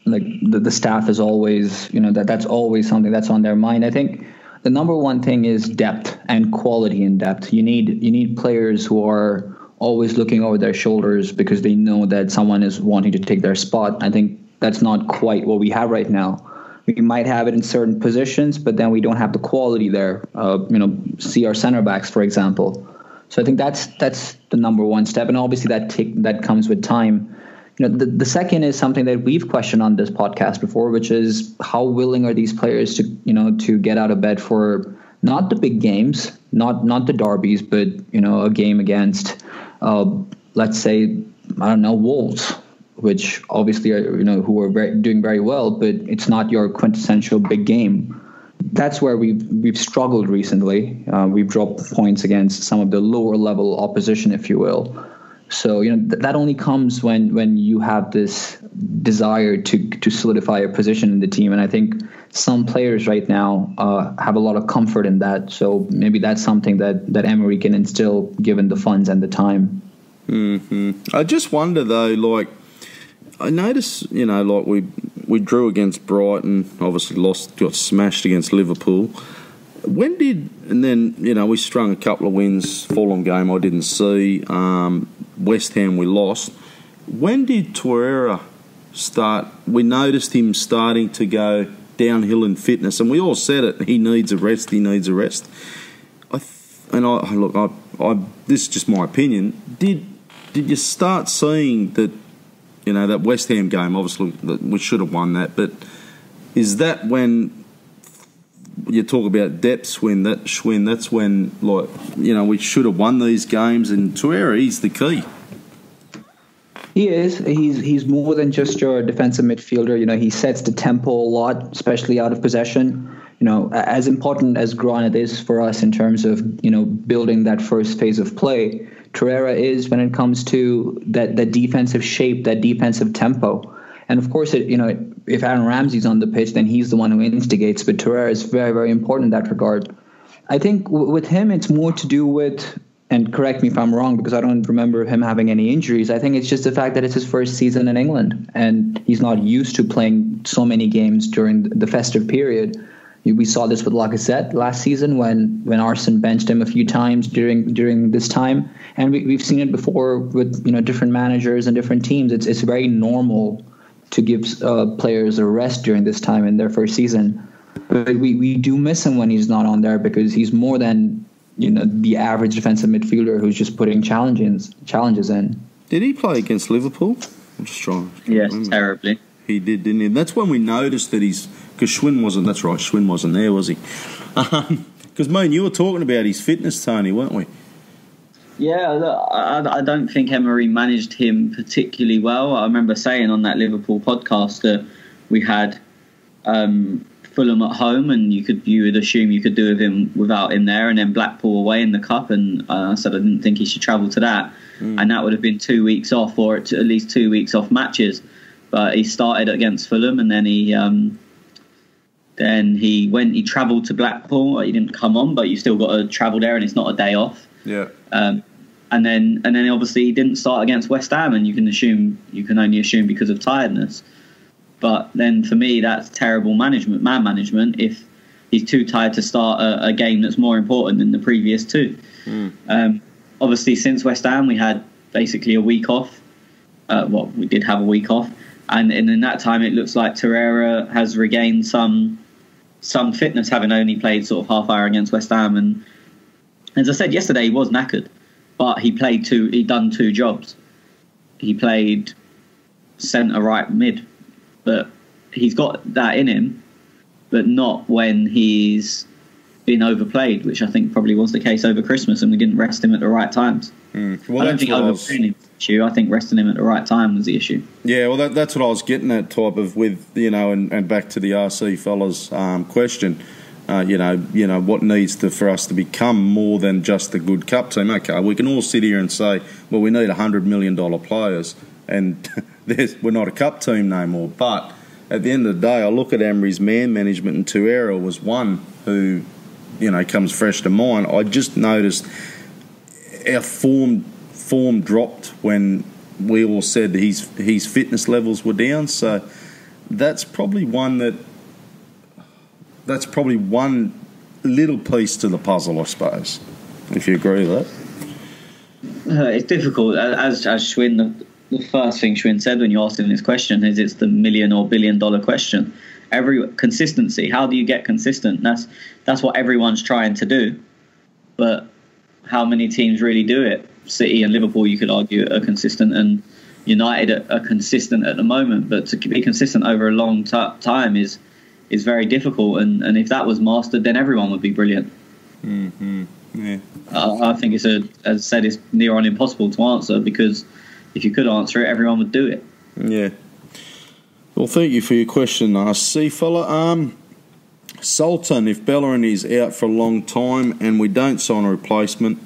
Speaker 3: like the staff is always, that's always something that's on their mind. I think the number one thing is depth and quality in depth. You need players who are always looking over their shoulders because they know that someone is wanting to take their spot. I think that's not quite what we have right now. We might have it in certain positions, but then we don't have the quality there. See our center backs, for example. So I think that's the number one step, and obviously that comes with time. The second is something that we've questioned on this podcast before, which is how willing are these players to get out of bed for not the big games, not the derbies, but a game against, let's say, I don't know, Wolves, which obviously are who are doing very well, but it's not your quintessential big game. That's where we've struggled recently. We've dropped points against some of the lower level opposition, if you will. So that only comes when you have this desire to solidify a position in the team, and I think some players right now have a lot of comfort in that. So maybe that's something that Emery can instill, given the funds and the time.
Speaker 1: I just wonder though, I notice, we drew against Brighton, obviously got smashed against Liverpool. And then we strung a couple of wins. Fulham game I didn't see. West Ham we lost. When did Torreira start? We noticed him starting to go downhill in fitness, and we all said it. He needs a rest. This is just my opinion. Did you start seeing that? That West Ham game, obviously, we should have won that. But is that when you talk about depth, Schwinn, that's when, we should have won these games, and Torreira, he's the key.
Speaker 3: He is. He's more than just your defensive midfielder. You know, he sets the tempo a lot, especially out of possession. You know, as important as Granit is for us in terms of, you know, building that first phase of play, Torreira is when it comes to that defensive shape, that defensive tempo. And of course, if Aaron Ramsey's on the pitch, then he's the one who instigates. But Torreira is very, very important in that regard. I think with him, it's more to do with, and correct me if I'm wrong, because I don't remember him having any injuries. I think it's just the fact that it's his first season in England, and he's not used to playing so many games during the festive period. We saw this with Lacazette last season when Arsene benched him a few times during this time, and we've seen it before with different managers and different teams. It's very normal to give players a rest during this time in their first season. But we do miss him when he's not on there, because he's more than the average defensive midfielder who's just putting challenges in.
Speaker 1: Did he play against Liverpool? I'm just trying.
Speaker 2: Yes, terribly.
Speaker 1: He did, didn't he? And that's when we noticed that because Schwinn wasn't. That's right, Schwinn wasn't there, was he? Because you were talking about his fitness, Tony, weren't we?
Speaker 2: Yeah, look, I don't think Emery managed him particularly well. I remember saying on that Liverpool podcast that we had Fulham at home, and you would assume you could do with him without him there, and then Blackpool away in the cup, and I said I didn't think he should travel to that, and that would have been 2 weeks off, or at least 2 weeks off matches. But he started against Fulham, and then he travelled to Blackpool. He didn't come on, but you still got to travel there, and it's not a day off.
Speaker 1: Yeah.
Speaker 2: And then obviously he didn't start against West Ham, and you can only assume because of tiredness. But then for me, that's terrible man management if he's too tired to start a game that's more important than the previous two. Obviously, since West Ham, we had basically a week off. We did have a week off. And in that time, it looks like Torreira has regained some fitness, having only played sort of half hour against West Ham. And as I said yesterday, he was knackered, but he'd done two jobs. He played centre right mid, but he's got that in him, but not when he's been overplayed, which I think probably was the case over Christmas, and we didn't rest him at the right times.
Speaker 1: Well,
Speaker 2: I don't think overplaying him was the issue. I think resting him at the right time was the issue.
Speaker 1: Yeah, well, that's what I was getting at, and back to the RC fellas' question. What needs for us to become more than just a good cup team? Okay, we can all sit here and say, well, we need $100 million players, and we're not a cup team no more. But at the end of the day, I look at Emery's man management, and Torreira was one who, comes fresh to mind. I just noticed our form dropped when we all said his fitness levels were down. So that's probably one little piece to the puzzle, I suppose, if you agree with that.
Speaker 2: It's difficult. As Schwinn, the first thing Schwinn said when you asked him this question is it's the $1 million or $1 billion question. Consistency. How do you get consistent? That's what everyone's trying to do. But how many teams really do it? City and Liverpool, you could argue, are consistent, and United are consistent at the moment. But to be consistent over a long time is very difficult. And if that was mastered, then everyone would be brilliant.
Speaker 1: Mm-hmm. Yeah.
Speaker 2: I think as I said, it's near on impossible to answer, because if you could answer it, everyone would do it.
Speaker 1: Yeah. Well, thank you for your question, RC fella. Sultan, if Bellerin is out for a long time and we don't sign a replacement,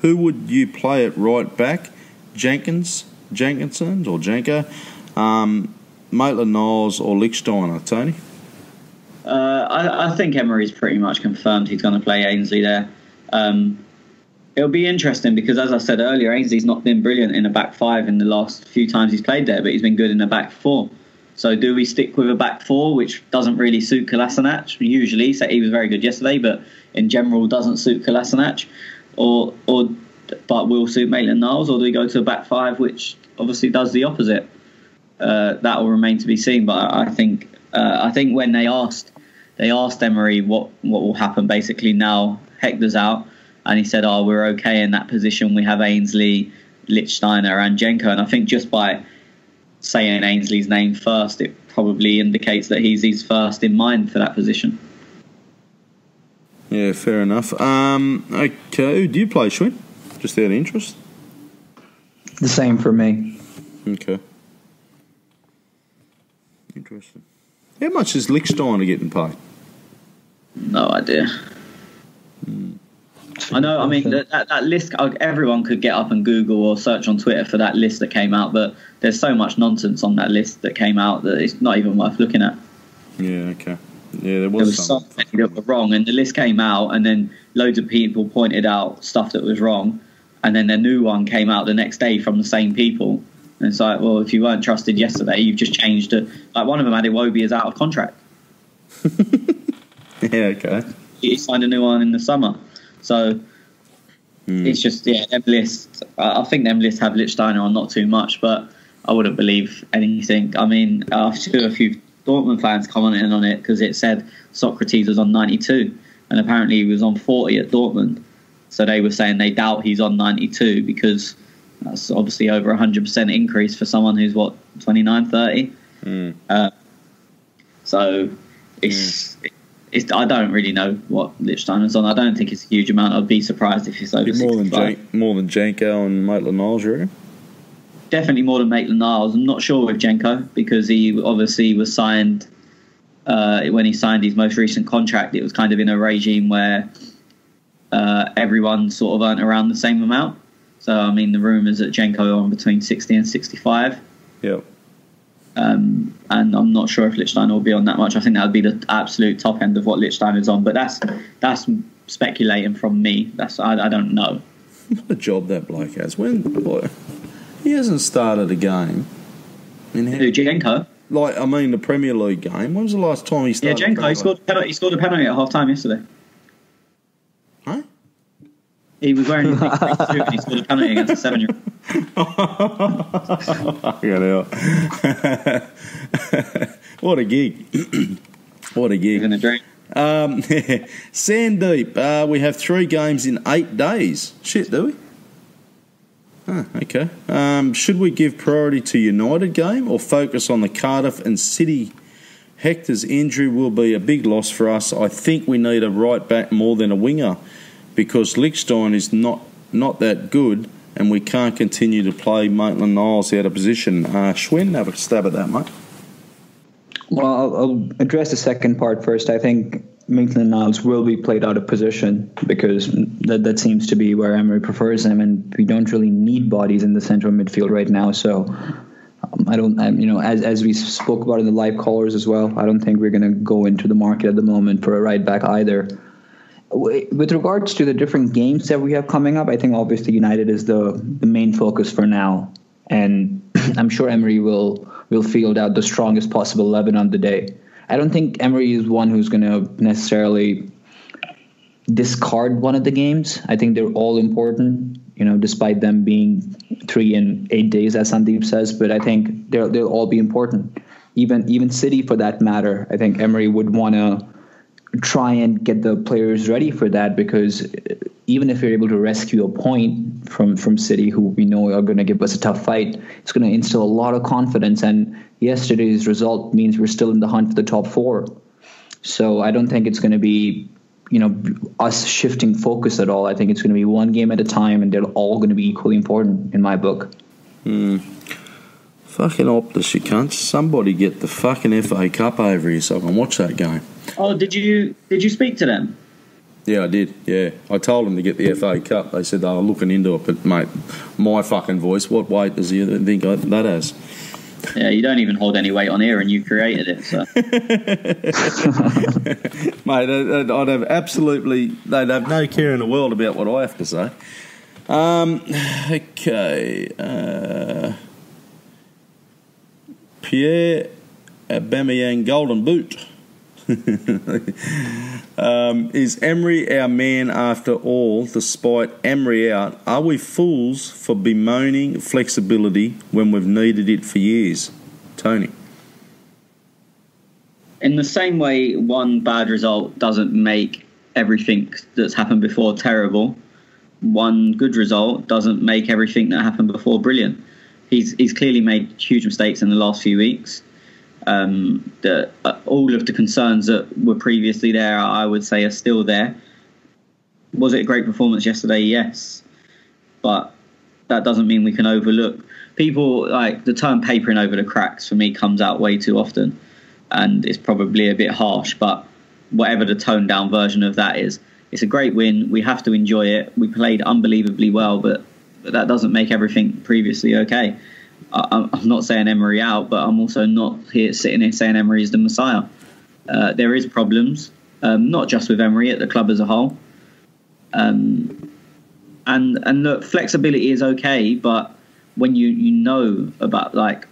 Speaker 1: who would you play at right back? Jenkinson or Janko, Maitland-Niles or Lichtsteiner, Tony?
Speaker 2: I think Emery's pretty much confirmed he's going to play Ainsley there. It'll be interesting because, as I said earlier, Ainsley's not been brilliant in a back five in the last few times he's played there, but he's been good in a back four. So do we stick with a back four, which doesn't really suit Kolasinac usually? So he was very good yesterday, but in general doesn't suit Kolasinac, but will suit Maitland-Niles, or do we go to a back five, which obviously does the opposite? That will remain to be seen. But I think when they asked Emery what will happen basically now Hector's out, and he said, we're okay in that position. We have Ainsley, Lichtsteiner and Jenko. And I think just by saying Ainsley's name first, it probably indicates that he's first in mind for that position.
Speaker 1: Yeah, fair enough. Okay, do you play Schwinn? Just out of interest?
Speaker 3: The same for me.
Speaker 1: Okay. Interesting. How much is Lichtsteiner getting paid?
Speaker 2: No idea. I know. I mean, that list. Everyone could get up and Google or search on Twitter for that list that came out. But there's so much nonsense on that list that came out that it's not even worth looking at.
Speaker 1: Yeah. Okay. Yeah, there
Speaker 2: was some that were wrong, and the list came out, and then loads of people pointed out stuff that was wrong, and then a new one came out the next day from the same people. And it's like, well, if you weren't trusted yesterday, you've just changed it. Like one of them had Iwobi as out of contract.
Speaker 1: Yeah. Okay.
Speaker 2: He signed a new one in the summer. So it's just, them lists. I think them lists have Lichtsteiner on not too much, but I wouldn't believe anything. I mean, I've seen a few Dortmund fans commenting on it because it said Socrates was on 92 and apparently he was on 40 at Dortmund. So they were saying they doubt he's on 92 because that's obviously over 100% increase for someone who's, 29, 30? So it's... I don't really know what Lichtsteiner's on. I don't think it's a huge amount. I'd be surprised if it's over 65.
Speaker 1: More than Janko and Maitland-Niles, really?
Speaker 2: Definitely more than Maitland-Niles. I'm not sure with Janko because he obviously was signed when he signed his most recent contract. It was kind of in a regime where everyone sort of earned around the same amount. So, I mean, the rumours that Janko are on between 60 and 65.
Speaker 1: Yep.
Speaker 2: And I'm not sure if Lichtsteiner will be on that much. I think that would be the absolute top end of what Lichtsteiner's on. But that's speculating from me. I don't know.
Speaker 1: What a job that bloke has. He hasn't started a game.
Speaker 2: Who, Janko?
Speaker 1: The Premier League game. When was the last time he started?
Speaker 2: Yeah, Janko. He scored a penalty at half time yesterday.
Speaker 1: Huh?
Speaker 2: He was wearing his big suit and he scored a penalty against a 7-year-old.
Speaker 1: What a gig. What a gig.
Speaker 2: He's in a dream.
Speaker 1: Sandeep, we have 3 games in 8 days. Shit, do we? Okay. Should we give priority to United game or focus on the Cardiff and City? Hector's injury will be a big loss for us. I think we need a right back more than a winger because Lichtsteiner is not that good and we can't continue to play Maitland-Niles out of position. Schwinn, have a stab at that, mate.
Speaker 3: Well, I'll address the second part first. I think Maitland-Niles will be played out of position because that seems to be where Emery prefers him, and we don't really need bodies in the central midfield right now. So as we spoke about in the live callers as well, I don't think we're going to go into the market at the moment for a right back either. With regards to the different games that we have coming up, I think obviously United is the main focus for now, and I'm sure Emery will field out the strongest possible 11 on the day. I don't think Emery is one who's going to necessarily discard one of the games. I think they're all important, despite them being 3 in 8 days, as Sandeep says. But I think they'll all be important. Even City, for that matter. I think Emery would want to try and get the players ready for that, because even if you're able to rescue a point from City, who we know are going to give us a tough fight, it's going to instill a lot of confidence. And yesterday's result means we're still in the hunt for the top 4. So I don't think it's going to be, us shifting focus at all. I think it's going to be one game at a time, and they're all going to be equally important in my book.
Speaker 1: Fucking Optus, you cunts. Somebody get the fucking FA Cup over here so I can watch that game.
Speaker 2: Oh, did you speak to them?
Speaker 1: Yeah, I did, yeah. I told them to get the FA Cup. They said they were looking into it, but, mate, my fucking voice, what weight does you think that has?
Speaker 2: Yeah, you don't even hold any weight on here, and you created it, so.
Speaker 1: Mate, I'd have absolutely... They'd have no care in the world about what I have to say. Okay. Pierre Aubameyang Golden Boot. Is Emery our man after all, despite Emery out? Are we fools for bemoaning flexibility when we've needed it for years? Tony.
Speaker 2: In the same way one bad result doesn't make everything that's happened before terrible, one good result doesn't make everything that happened before brilliant. He's clearly made huge mistakes in the last few weeks. All of the concerns that were previously there, I would say, are still there. Was it a great performance yesterday? Yes. But that doesn't mean we can overlook people. Like, the term papering over the cracks for me comes out way too often, and it's probably a bit harsh, but whatever the toned down version of that is, it's a great win. We have to enjoy it. We played unbelievably well, but that doesn't make everything previously okay. I'm not saying Emery out, but I'm also not sitting here saying Emery is the Messiah. There is problems, not just with Emery, at the club as a whole. And look, flexibility is okay, but when you know about, like,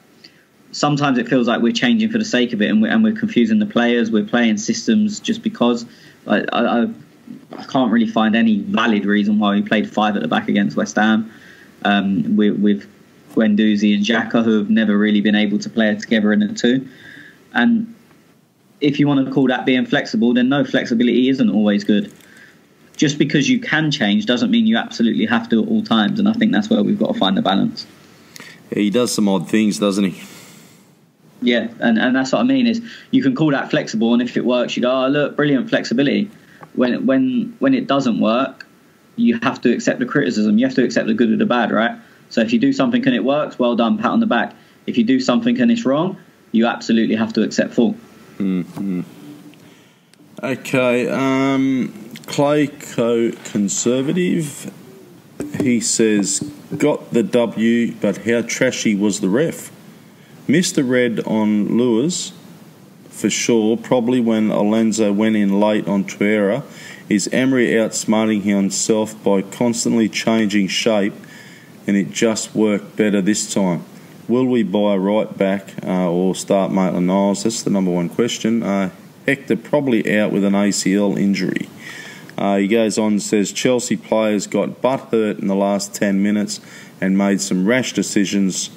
Speaker 2: sometimes it feels like we're changing for the sake of it, and we're confusing the players. We're playing systems just because. I can't really find any valid reason why we played 5 at the back against West Ham with Guendouzi and Xhaka, who have never really been able to play together in the 2. And if you want to call that being flexible, then no, flexibility isn't always good. Just because you can change doesn't mean you absolutely have to at all times, and I think that's where we've got to find the balance.
Speaker 1: Yeah, he does some odd things, doesn't he?
Speaker 2: Yeah, and that's what I mean, is you can call that flexible, and if it works, you go, oh, look, brilliant flexibility. When it doesn't work, you have to accept the criticism. You have to accept the good or the bad, right? So if you do something and it works, well done, pat on the back. If you do something and it's wrong, you absolutely have to accept fault.
Speaker 1: Mm-hmm. Okay, Clayco Conservative, he says, got the W, but how trashy was the ref? Missed the red on Lewis, for sure, probably when Alonso went in late on Torreira. Is Emery outsmarting himself by constantly changing shape, and it just worked better this time? Will we buy right back or start Maitland-Niles? That's the number one question. Hector probably out with an ACL injury. He goes on and says, Chelsea players got butt hurt in the last 10 minutes and made some rash decisions.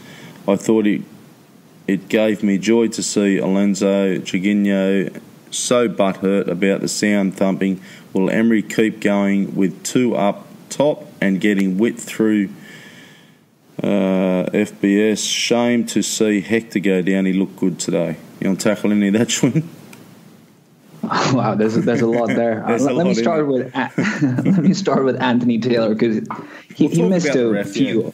Speaker 1: I thought it gave me joy to see Alonso, Jorginho so butthurt about the sound thumping. Will Emery keep going with 2 up top and getting width through FBS? Shame to see Hector go down. He looked good today. You want to tackle any of that, Schwinn?
Speaker 3: Wow, there's a lot there. Let me start with Anthony Taylor, because he missed a few.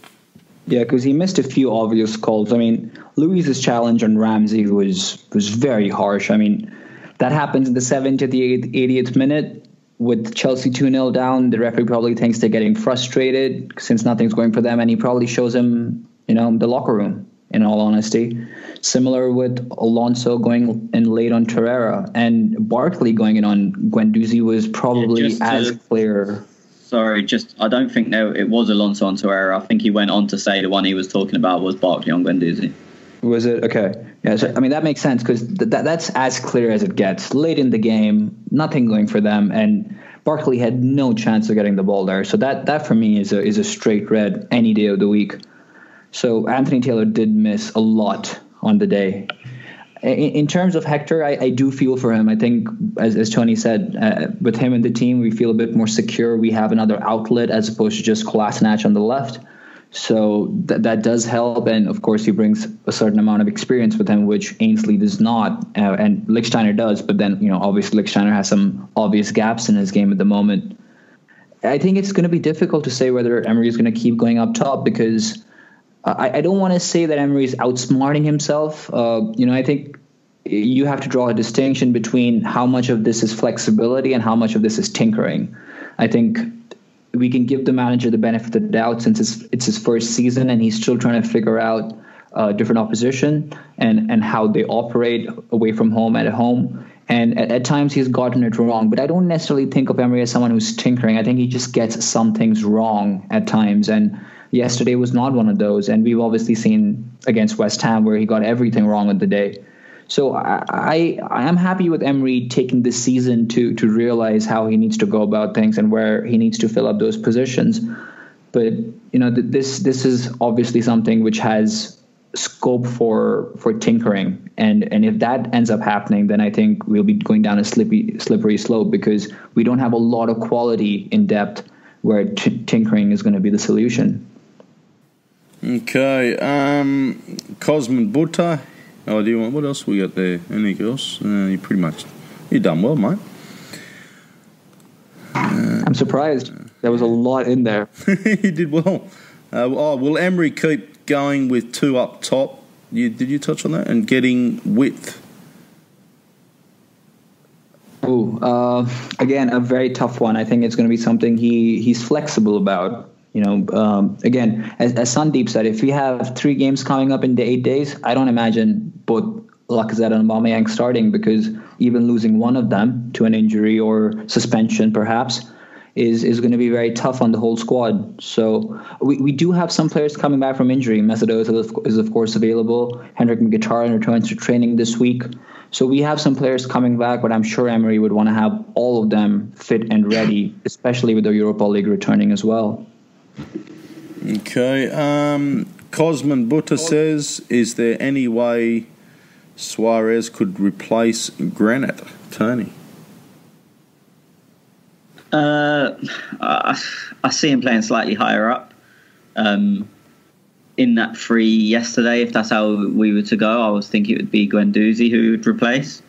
Speaker 3: Yeah, because he missed a few obvious calls. I mean, Luis's challenge on Ramsey was very harsh. I mean, that happens in the 70th, 80th minute with Chelsea 2-0 down. The referee probably thinks they're getting frustrated since nothing's going for them, and he probably shows him, the locker room, in all honesty. Similar with Alonso going in late on Torreira, and Barkley going in on Guendouzi was probably clear.
Speaker 2: Sorry, I don't think it was Alonso on Torreira. I think he went on to say the one he was talking about was Barkley on Guendouzi.
Speaker 3: Was it? Okay. Yeah, so, I mean, that makes sense, because that's as clear as it gets. Late in the game, nothing going for them, and Barkley had no chance of getting the ball there. So that for me is a straight red any day of the week. So Anthony Taylor did miss a lot on the day. In terms of Hector, I do feel for him. I think, as Tony said, with him and the team, we feel a bit more secure. We have another outlet as opposed to just Kolasinac on the left. So that does help. And, of course, he brings a certain amount of experience with him, which Ainsley does not. And Lichtsteiner does. But then, obviously Lichtsteiner has some obvious gaps in his game at the moment. I think it's going to be difficult to say whether Emery is going to keep going up top, because I don't want to say that Emery is outsmarting himself. I think you have to draw a distinction between how much of this is flexibility and how much of this is tinkering. I think we can give the manager the benefit of the doubt, since it's his first season and he's still trying to figure out different opposition and how they operate away from home and at home. And at times he's gotten it wrong, but I don't necessarily think of Emery as someone who's tinkering. I think he just gets some things wrong at times, and yesterday was not one of those. And we've obviously seen against West Ham where he got everything wrong on the day. So I am happy with Emery taking this season to realize how he needs to go about things and where he needs to fill up those positions. But this is obviously something which has scope for tinkering, and if that ends up happening, then I think we'll be going down a slippery slope, because we don't have a lot of quality in depth where tinkering is going to be the solution.
Speaker 1: Okay, Cosman Butter. Oh, do you want? What else we got there? Anything else? You done well, mate.
Speaker 3: I'm surprised. There was a lot in there.
Speaker 1: You did well. Will Emery keep going with two up top? Did you touch on that? And getting width?
Speaker 3: Again, a very tough one. I think it's going to be something he's flexible about. Again, as Sandeep said, if we have 3 games coming up in the 8 days, I don't imagine both Lacazette and Aubameyang starting, because even losing one of them to an injury or suspension perhaps is going to be very tough on the whole squad. So we do have some players coming back from injury. Mesut Ozil is of course available. Henrik Mkhitaryan returns to training this week. So we have some players coming back, but I'm sure Emery would want to have all of them fit and ready, especially with the Europa League returning as well.
Speaker 1: Okay. Cosman Butter says, is there any way Suarez could replace Granit? Tony?
Speaker 2: I see him playing slightly higher up. In that 3 yesterday, if that's how we were to go, I was thinking it would be Guendouzi who would replace,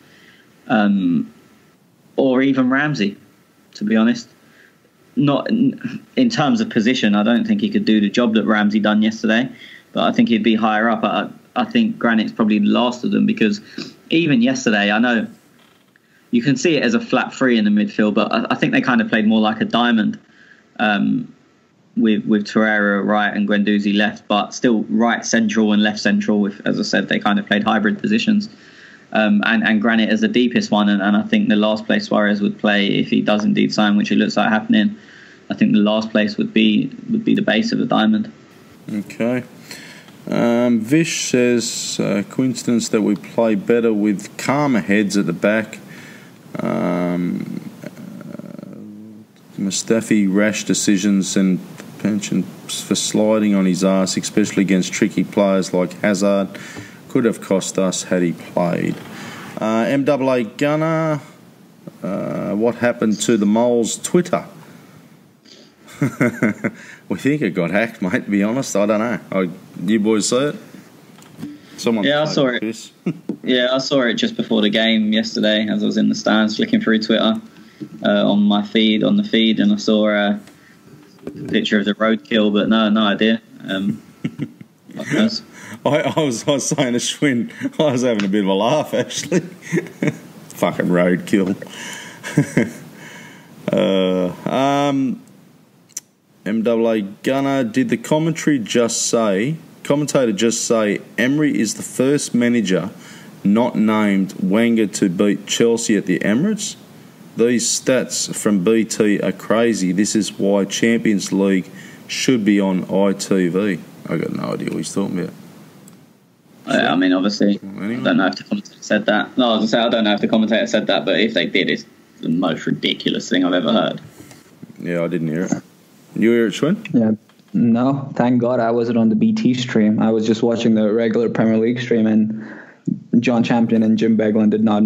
Speaker 2: or even Ramsey, to be honest. Not in terms of position, I don't think he could do the job that Ramsey done yesterday, but I think he'd be higher up. I think Granit's probably the last of them, because even yesterday, I know you can see it as a flat 3 in the midfield, but I think they kind of played more like a diamond, with Torreira right and Guendouzi left, but still right central and left central. With, as I said, they kind of played hybrid positions, and Granit as the deepest one. And I think the last place Suarez would play, if he does indeed sign, which it looks like happening, I think the last place would be the base of the diamond.
Speaker 1: Okay. Vish says, coincidence that we play better with calmer heads at the back. Mustafi rash decisions and pension for sliding on his ass, especially against tricky players like Hazard, could have cost us had he played. MAA Gunner, what happened to the Moles Twitter? We think it got hacked, mate, to be honest. I don't know. You boys see it?
Speaker 2: I saw it. Yeah, I saw it just before the game yesterday as I was in the stands flicking through Twitter on the feed, and I saw a picture of the roadkill, but no idea.
Speaker 1: I was saying to Schwinn, I was having a bit of a laugh, actually. Fucking roadkill. MAA Gunner, did the commentator just say Emery is the first manager not named Wenger to beat Chelsea at the Emirates? These stats from BT are crazy. This is why Champions League should be on ITV. I got no idea what he's talking about.
Speaker 2: I mean, obviously, anyway. I don't know if the commentator said that. No, I was going to say, I don't know if the commentator said that, but if they did, it's the most ridiculous thing I've ever heard.
Speaker 1: Yeah, I didn't hear it. You hear it, Schwinn?
Speaker 3: Yeah. No, thank God I wasn't on the BT stream. I was just watching the regular Premier League stream, and John Champion and Jim Beglin did not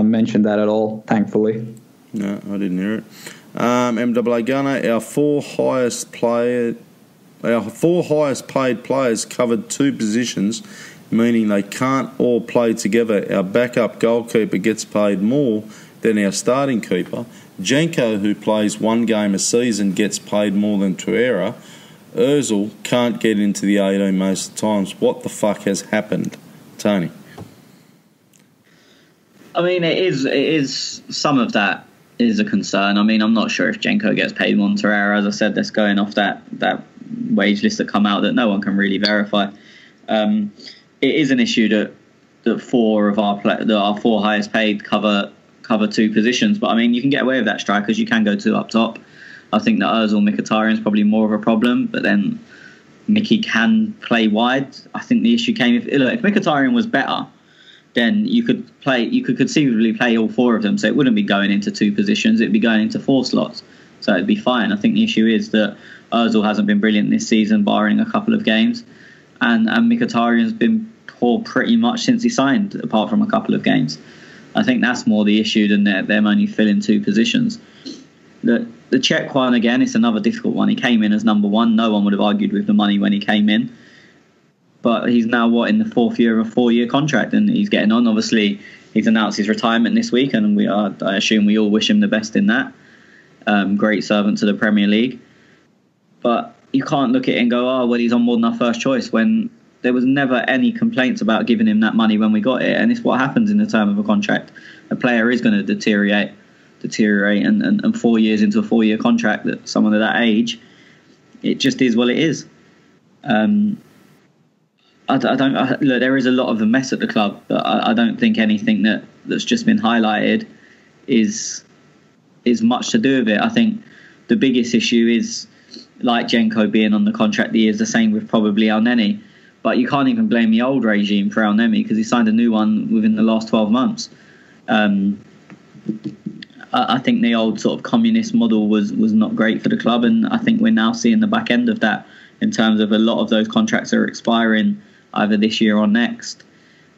Speaker 3: mention that at all, thankfully.
Speaker 1: No, I didn't hear it. MAA Gunner, our four highest paid players covered 2 positions, meaning they can't all play together. Our backup goalkeeper gets paid more than our starting keeper. Jenko, who plays 1 game a season, gets paid more than Torreira. Ozil can't get into the 18 most of the times. What the fuck has happened, Tony?
Speaker 2: I mean, it is some of that is a concern. I mean, I'm not sure if Jenko gets paid more than Torreira. As I said, that's going off that wage list that come out that no one can really verify. It is an issue that 4 of our 4 highest paid cover 2 positions, but I mean, you can get away with that, strikers. You can go 2 up top. I think that Ozil Mkhitaryan is probably more of a problem, but then Mickey can play wide. I think the issue came if Mkhitaryan was better, then you could conceivably play all 4 of them, so it wouldn't be going into 2 positions, it'd be going into 4 slots, so it'd be fine. I think the issue is that Ozil hasn't been brilliant this season, barring a couple of games, and Mkhitaryan's been poor pretty much since he signed, apart from a couple of games. I think that's more the issue than them only filling 2 positions. The Czech one, again, it's another difficult one. He came in as number 1. No one would have argued with the money when he came in. But he's now, in the 4th year of a 4-year contract, and he's getting on. Obviously, he's announced his retirement this week, and I assume we all wish him the best in that. Great servant to the Premier League. But you can't look at it and go, oh, well, he's on more than our first choice, when there was never any complaints about giving him that money when we got it. And it's what happens in the term of a contract. A player is going to deteriorate, and 4 years into a 4-year contract, that someone of that age, it just is what it is. Look, there is a lot of a mess at the club, but I don't think anything that's just been highlighted is much to do with it. I think the biggest issue is, like Jenko being on the contract the year, is the same with probably El Neni. But you can't even blame the old regime for El Neni, because he signed a new one within the last 12 months. I think the old sort of communist model was not great for the club, and I think we're now seeing the back end of that, in terms of a lot of those contracts are expiring either this year or next.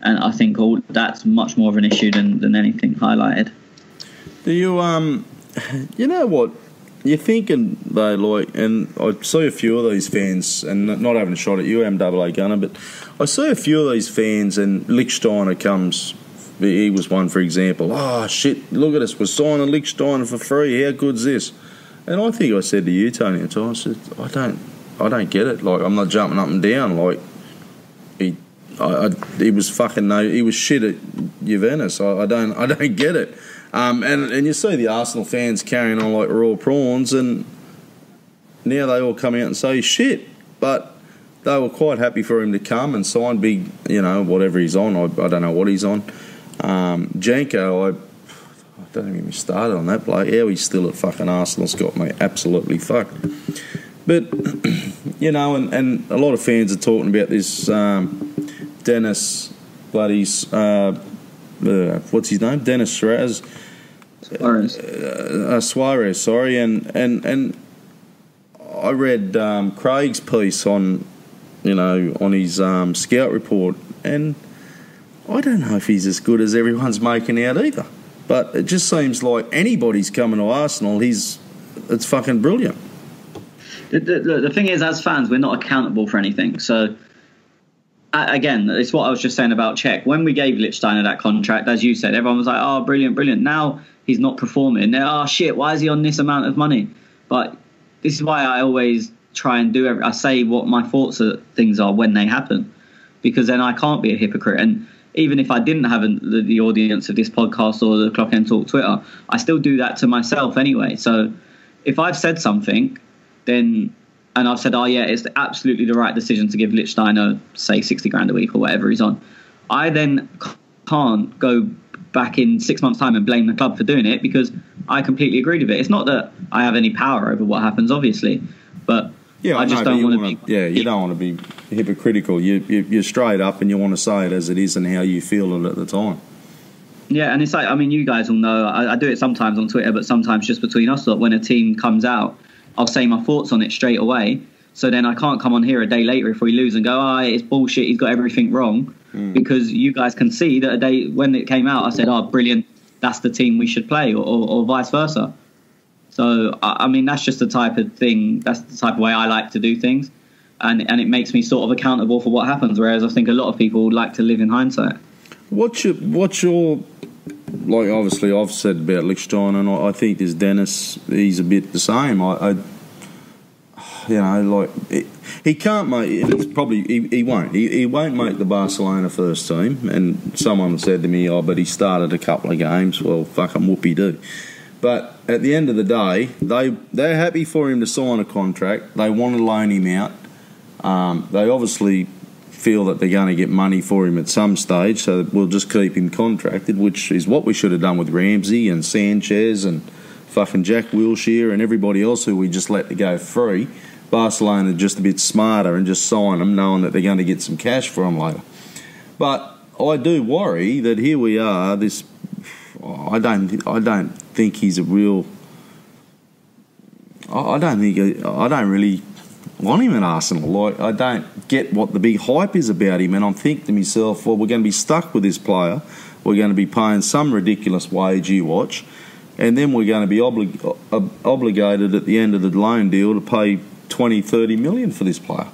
Speaker 2: And I think that's much more of an issue than anything highlighted.
Speaker 1: Do you, you know what, you're thinking though, like, and I see a few of these fans, and not having a shot at you, MAA Gunner, but I see a few of these fans, and Lichtsteiner comes, he was one, for example. Oh, shit, look at us, we're signing Lichtsteiner for free, how good's this? And I think I said to you, Tony, at the time, I said, I don't get it. Like, I'm not jumping up and down. Like, he was fucking he was shit at Juventus. I don't get it. And you see the Arsenal fans carrying on like raw prawns, and now they all come out and say shit. But they were quite happy for him to come and sign big, whatever he's on. I don't know what he's on. Janko, I don't even started on that bloke. How he's still at fucking Arsenal's got me absolutely fucked. But, and a lot of fans are talking about this Dennis Bloody's, what's his name? Dennis Suarez. Suarez, sorry. And I read Craig's piece on his scout report, and I don't know if he's as good as everyone's making out either. But it just seems like anybody's coming to Arsenal, it's fucking brilliant.
Speaker 2: The thing is, as fans, we're not accountable for anything. So, again, it's what I was just saying about Cech. When we gave Lichtsteiner that contract, as you said, everyone was like, oh, brilliant, brilliant. Now he's not performing. Oh, shit, why is he on this amount of money? But this is why I always try and I say what my thoughts of things are when they happen, because then I can't be a hypocrite. And even if I didn't have the audience of this podcast or the Clock End Talk Twitter, I still do that to myself anyway. So if I've said something, and I've said, oh yeah, it's absolutely the right decision to give Lichtsteiner, say, 60 grand a week or whatever he's on, I then can't go back in 6 months' time and blame the club for doing it, because I completely agreed with it. It's not that I have any power over what happens, obviously, but I just don't want to be...
Speaker 1: Yeah, you don't want to be hypocritical. You're straight up, and you want to say it as it is and how you feel it at the time.
Speaker 2: Yeah, and it's like, I mean, you guys will know, I do it sometimes on Twitter, but sometimes just between us, like when a team comes out, I'll say my thoughts on it straight away. So then I can't come on here a day later if we lose and go, oh, it's bullshit, he's got everything wrong. Because you guys can see that a day when it came out, I said, oh, brilliant, that's the team we should play, or vice versa. So, I mean, that's just the type of thing, that's the type of way I like to do things. And it makes me sort of accountable for what happens, whereas I think a lot of people like to live in hindsight. What's
Speaker 1: your like, obviously I've said about Lichtsteiner, and I think this Dennis, he's a bit the same. He can't make. It's probably he won't. He won't make the Barcelona first team. And someone said to me, "Oh, but he started a couple of games." Well, fuck him, whoopie do. But at the end of the day, they're happy for him to sign a contract. They want to loan him out. They obviously feel that they're going to get money for him at some stage, so we'll just keep him contracted, which is what we should have done with Ramsey and Sanchez and fucking Jack Wilshere and everybody else who we just let to go free. Barcelona just a bit smarter and just sign them, knowing that they're going to get some cash for them later. But I do worry that here we are. I don't think he's a real. I don't really want him at Arsenal. Like, I don't get what the big hype is about him, and I'm thinking to myself, well, we're going to be stuck with this player. We're going to be paying some ridiculous wage, you watch, and then we're going to be obligated at the end of the loan deal to pay 20-30 million for this player.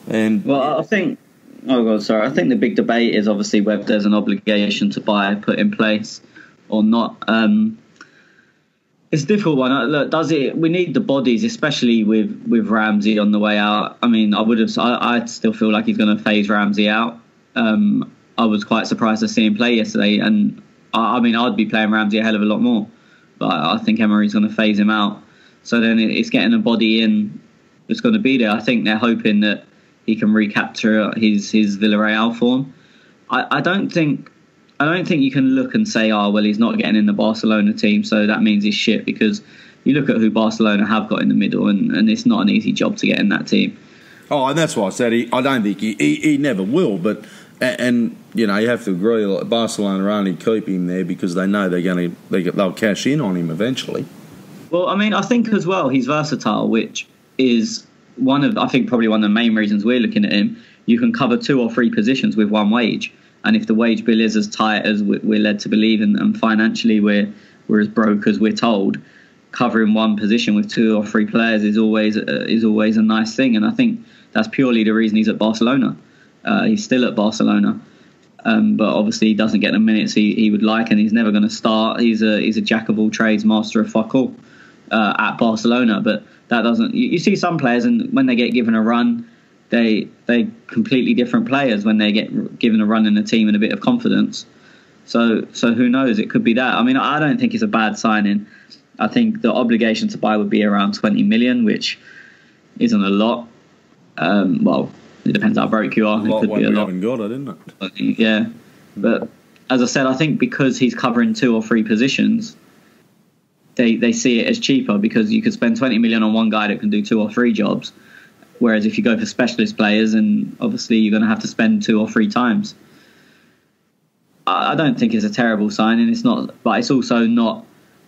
Speaker 1: And
Speaker 2: I think the big debate is obviously whether there's an obligation to buy put in place or not. It's a difficult one. Look, we need the bodies, especially with Ramsey on the way out. I mean, I still feel like he's going to phase Ramsey out. I was quite surprised to see him play yesterday, and I mean, I'd be playing Ramsey a hell of a lot more, but I think Emery's going to phase him out. So then it's getting a body in that's going to be there. I think they're hoping that he can recapture his Villarreal form. I don't think you can look and say, oh, well, he's not getting in the Barcelona team, so that means he's shit, because you look at who Barcelona have got in the middle, and it's not an easy job to get in that team.
Speaker 1: Oh, and that's why I said I don't think he never will, but and you know, you have to agree, like, Barcelona only keep him there because they know they'll cash in on him eventually.
Speaker 2: Well, I mean, I think as well he's versatile, which is probably one of the main reasons we're looking at him. You can cover 2 or 3 positions with one wage. And if the wage bill is as tight as we're led to believe, and financially we're as broke as we're told, covering one position with 2 or 3 players is always a nice thing. And I think that's purely the reason he's at Barcelona. He's still at Barcelona, but obviously he doesn't get the minutes he would like, and he's never going to start. He's a jack of all trades, master of fuck all at Barcelona. But that doesn't. You see some players, and when they get given a run, they completely different players when they get given a run in the team and a bit of confidence. So who knows? It could be that. I mean, I don't think it's a bad signing. I think the obligation to buy would be around 20 million, which isn't a lot. Well, it depends how broke you are. It could be a lot.
Speaker 1: Haven't got it, isn't
Speaker 2: it? Yeah, but as I said, I think because he's covering 2 or 3 positions, they see it as cheaper, because you could spend 20 million on one guy that can do 2 or 3 jobs. Whereas if you go for specialist players, and obviously you're going to have to spend 2 or 3 times. I don't think it's a terrible signing. It's not, but it's also not.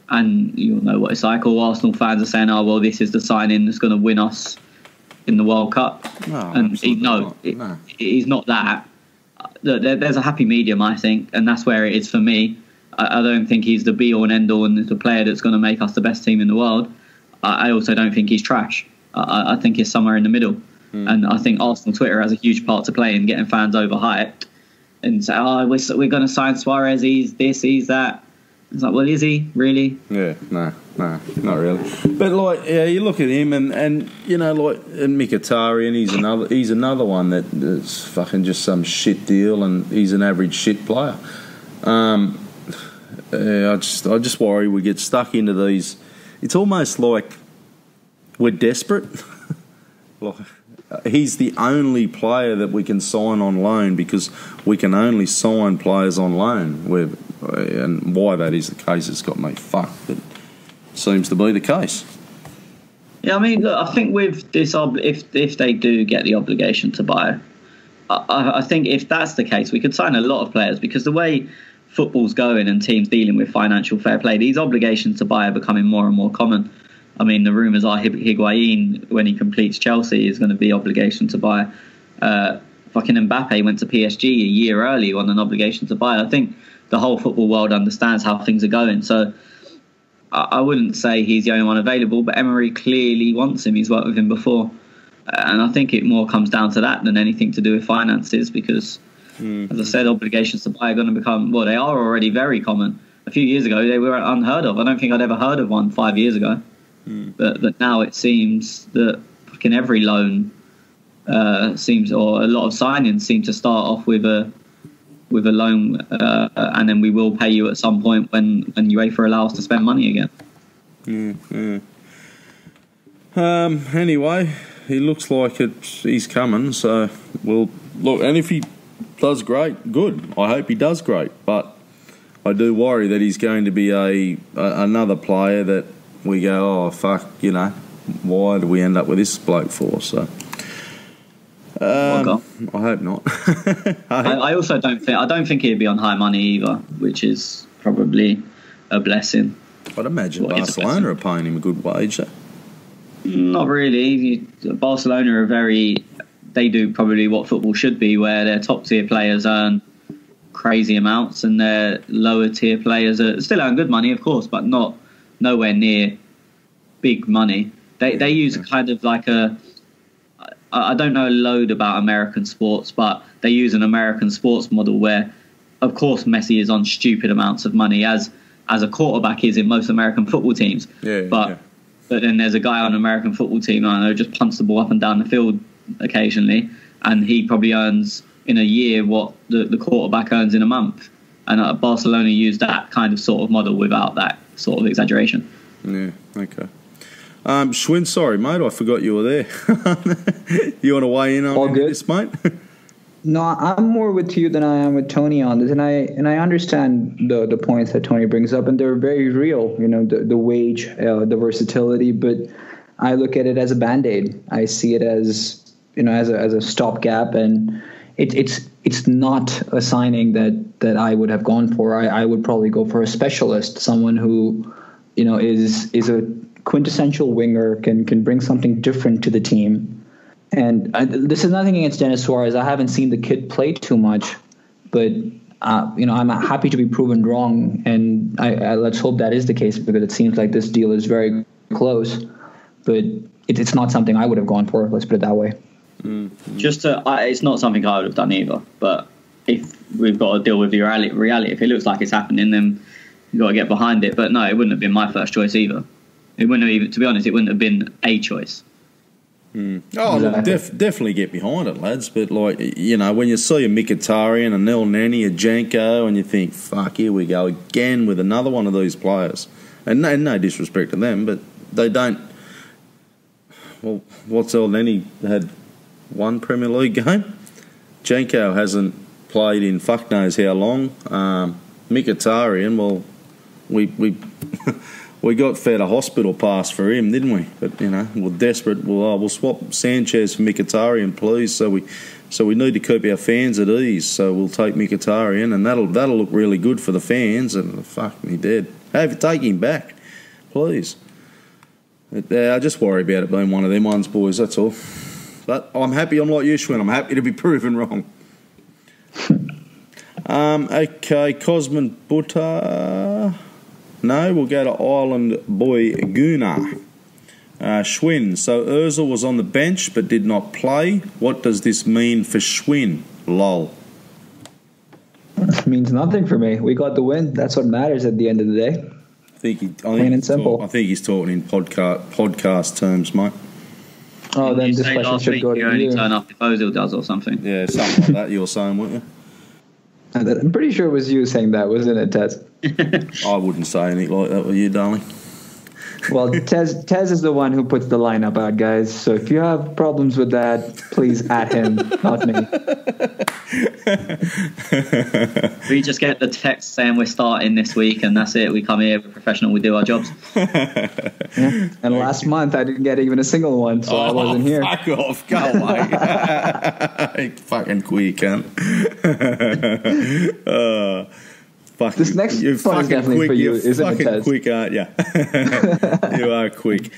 Speaker 2: And you'll know what it's like. All Arsenal fans are saying, "Oh, well, this is the signing that's going to win us in the World Cup."
Speaker 1: No,
Speaker 2: and he's not that. There's a happy medium, I think, and that's where it is for me. I don't think he's the be all and end all and the player that's going to make us the best team in the world. I also don't think he's trash. I think he's somewhere in the middle. And I think Arsenal Twitter has a huge part to play in getting fans overhyped and say, "Oh, we're going to sign Suarez, he's this, he's that." It's like, well, is he really?
Speaker 1: Yeah, no, not really. But like, yeah, you look at him, and you know, like, and Mkhitaryan, he's another one that's fucking just some shit deal, and he's an average shit player. I just worry we get stuck into these. It's almost like we're desperate. Like, he's the only player that we can sign on loan, because we can only sign players on loan. And why that is the case has got me fucked, but it seems to be the case.
Speaker 2: Yeah, I mean, look, I think with this, if they do get the obligation to buy, I think if that's the case, we could sign a lot of players, because the way football's going and teams dealing with financial fair play, these obligations to buy are becoming more and more common. I mean, the rumours are Higuain, when he completes Chelsea, is going to be obligation to buy. Fucking Mbappe went to PSG a year early on an obligation to buy. I think the whole football world understands how things are going. So I wouldn't say he's the only one available, but Emery clearly wants him. He's worked with him before. And I think it more comes down to that than anything to do with finances, because, as I said, obligations to buy are going to become, well, they are already very common. A few years ago, they were unheard of. I don't think I'd ever heard of one 5 years ago. But now it seems that fucking every loan or a lot of signings seem to start off with a loan, and then we will pay you at some point when UEFA allow us to spend money again.
Speaker 1: Anyway, he looks like he's coming, so we'll look. And if he does great, good. I hope he does great, but I do worry that he's going to be another player that we go, oh fuck, you know, why do we end up with this bloke for? So I hope not.
Speaker 2: I also don't think he'd be on high money either, which is probably a blessing.
Speaker 1: I'd imagine Barcelona are paying him a good wage.
Speaker 2: Not really. Barcelona they do probably what football should be, where their top tier players earn crazy amounts and their lower tier players still earn good money, of course, but nowhere near big money. They use kind of like I don't know a load about American sports, but they use an American sports model where, of course, Messi is on stupid amounts of money, as as a quarterback is in most American football teams. But then there's a guy on an American football team, I know, just punts the ball up and down the field occasionally, and he probably earns in a year what the quarterback earns in a month. And Barcelona used that kind of sort of model without that sort of exaggeration.
Speaker 1: Yeah, okay. Schwinn, sorry, mate, I forgot you were there. You want to weigh in on this, mate?
Speaker 3: No, I'm more with you than I am with Tony on this, and I understand the points that Tony brings up, and they're very real. You know, the wage, the versatility, but I look at it as a Band-Aid. I see it as, you know, as a stopgap, and it's not a signing that I would have gone for. I would probably go for a specialist, someone who, you know, is a quintessential winger, can bring something different to the team. And this is nothing against Denis Suarez. I haven't seen the kid play too much, but you know, I'm happy to be proven wrong, and I let's hope that is the case, because it seems like this deal is very close. But it's not something I would have gone for. Let's put it that way.
Speaker 2: Mm-hmm. It's not something I would have done either. But if we've got to deal with the reality, if it looks like it's happening, then you've got to get behind it. But no, it wouldn't have been my first choice either. It wouldn't have even, to be honest, it wouldn't have been a choice.
Speaker 1: Oh, look, definitely get behind it, lads. But, like, you know, when you see a Mkhitaryan, a Nel Neni, a Janko, and you think, fuck, here we go again with another one of these players. And no disrespect to them, but they don't... Well, what's El Neni had one Premier League game? Janko hasn't played in fuck knows how long. Mkhitaryan, well, we got fed a hospital pass for him, didn't we? But, you know, we're desperate. We'll swap Sanchez for Mkhitaryan, please. So we need to keep our fans at ease. So we'll take Mkhitaryan, and that'll look really good for the fans. And fuck me dead. Take him back, please. I just worry about it being one of them ones, boys. That's all. But I'm happy. I'm like you, Schwinn. I'm happy to be proven wrong. Okay, Cosman Butter. No, we'll go to Ireland boy Gunnar. Schwinn. So Ozil was on the bench but did not play. What does this mean for Schwinn? Lol.
Speaker 3: It means nothing for me. We got the win. That's what matters at the end of the day.
Speaker 1: Plain and simple. I think he's talking in podcast terms, mate.
Speaker 3: Oh, then this question should go to you.
Speaker 2: You only turn up if Ozil does or something.
Speaker 1: Yeah, something like that you're saying, weren't you?
Speaker 3: I'm pretty sure it was you saying that, wasn't it, Tez?
Speaker 1: I wouldn't say anything like that with you, darling.
Speaker 3: Well, Tez is the one who puts the lineup out, guys. So if you have problems with that, please at him, not me.
Speaker 2: We just get the text saying we're starting this week, and that's it. We come here, we're professional, we do our jobs.
Speaker 3: Yeah. And last month I didn't get even a single one, so I wasn't here.
Speaker 1: Fuck off, go away. Fucking queer cunt.
Speaker 3: This next one is definitely
Speaker 1: quick,
Speaker 3: for you, isn't it,
Speaker 1: Tez? Quick, aren't you? You are quick.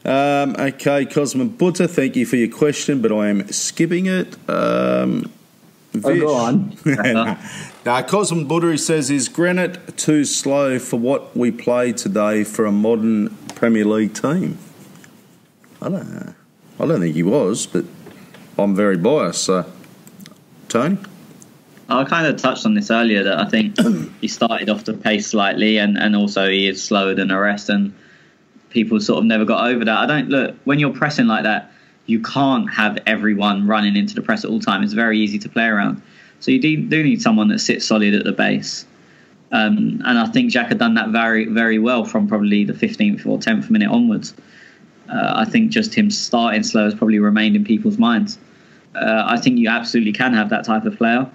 Speaker 1: Okay, Cosman Butter, thank you for your question, but I am skipping it.
Speaker 3: Go on.
Speaker 1: Now, Cosman Butter, he says, is Granit too slow for what we play today for a modern Premier League team? I don't know. I don't think he was, but I'm very biased. So, Tony?
Speaker 2: I kind of touched on this earlier, that I think he started off the pace slightly, and also he is slower than the rest, and people sort of never got over that. When you're pressing like that, you can't have everyone running into the press at all time. It's very easy to play around. So you do need someone that sits solid at the base. And I think Jack had done that very, very well from probably the 15th or 10th minute onwards. I think just him starting slow has probably remained in people's minds. I think you absolutely can have that type of player.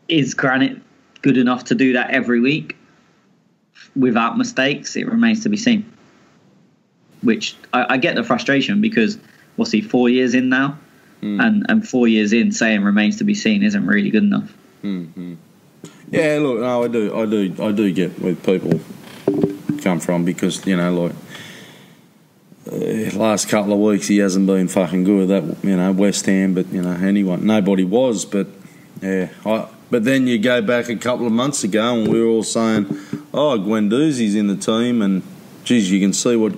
Speaker 2: Is Granit good enough to do that every week without mistakes? It remains to be seen. Which I get the frustration, because what's he, 4 years in now? And 4 years in, saying remains to be seen isn't really good enough.
Speaker 1: Mm-hmm. Yeah, look, no, I do get where people come from, because, you know, like last couple of weeks he hasn't been fucking good. That, you know, West Ham, but, you know, anyone, nobody was, but yeah, but then you go back a couple of months ago and we were all saying, oh, Guendouzi's in the team, and geez, you can see what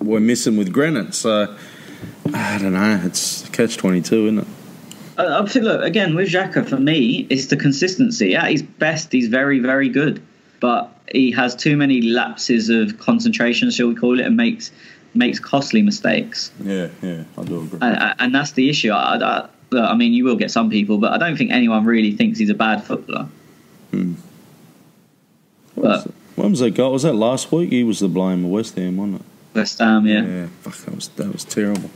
Speaker 1: we're missing with Granit. So I don't know, it's catch-22, isn't it?
Speaker 2: Look, again, with Xhaka, for me, it's the consistency. At his best, he's very, very good. but he has too many lapses of concentration, shall we call it, and makes costly mistakes.
Speaker 1: Yeah, I do agree.
Speaker 2: And that's the issue. I mean, you will get some people, but I don't think anyone really thinks he's a bad footballer.
Speaker 1: When was that goal? Was that last week? He was the blame of West Ham, wasn't it?
Speaker 2: West Ham, yeah.
Speaker 1: Yeah, fuck, that was terrible.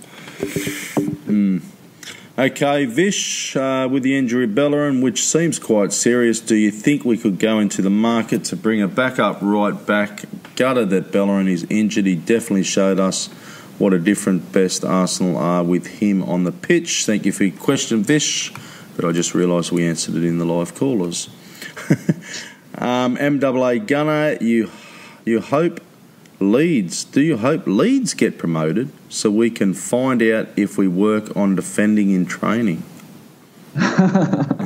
Speaker 1: Okay, Vish, with the injury of Bellerin, which seems quite serious, do you think we could go into the market to bring a backup right back? Gutted that Bellerin is injured. He definitely showed us what a different best Arsenal are with him on the pitch. Thank you for your question, Vish, but I just realised we answered it in the live callers. MAA Gunner, you hope Leeds. Do you hope Leeds get promoted so we can find out if we work on defending in training?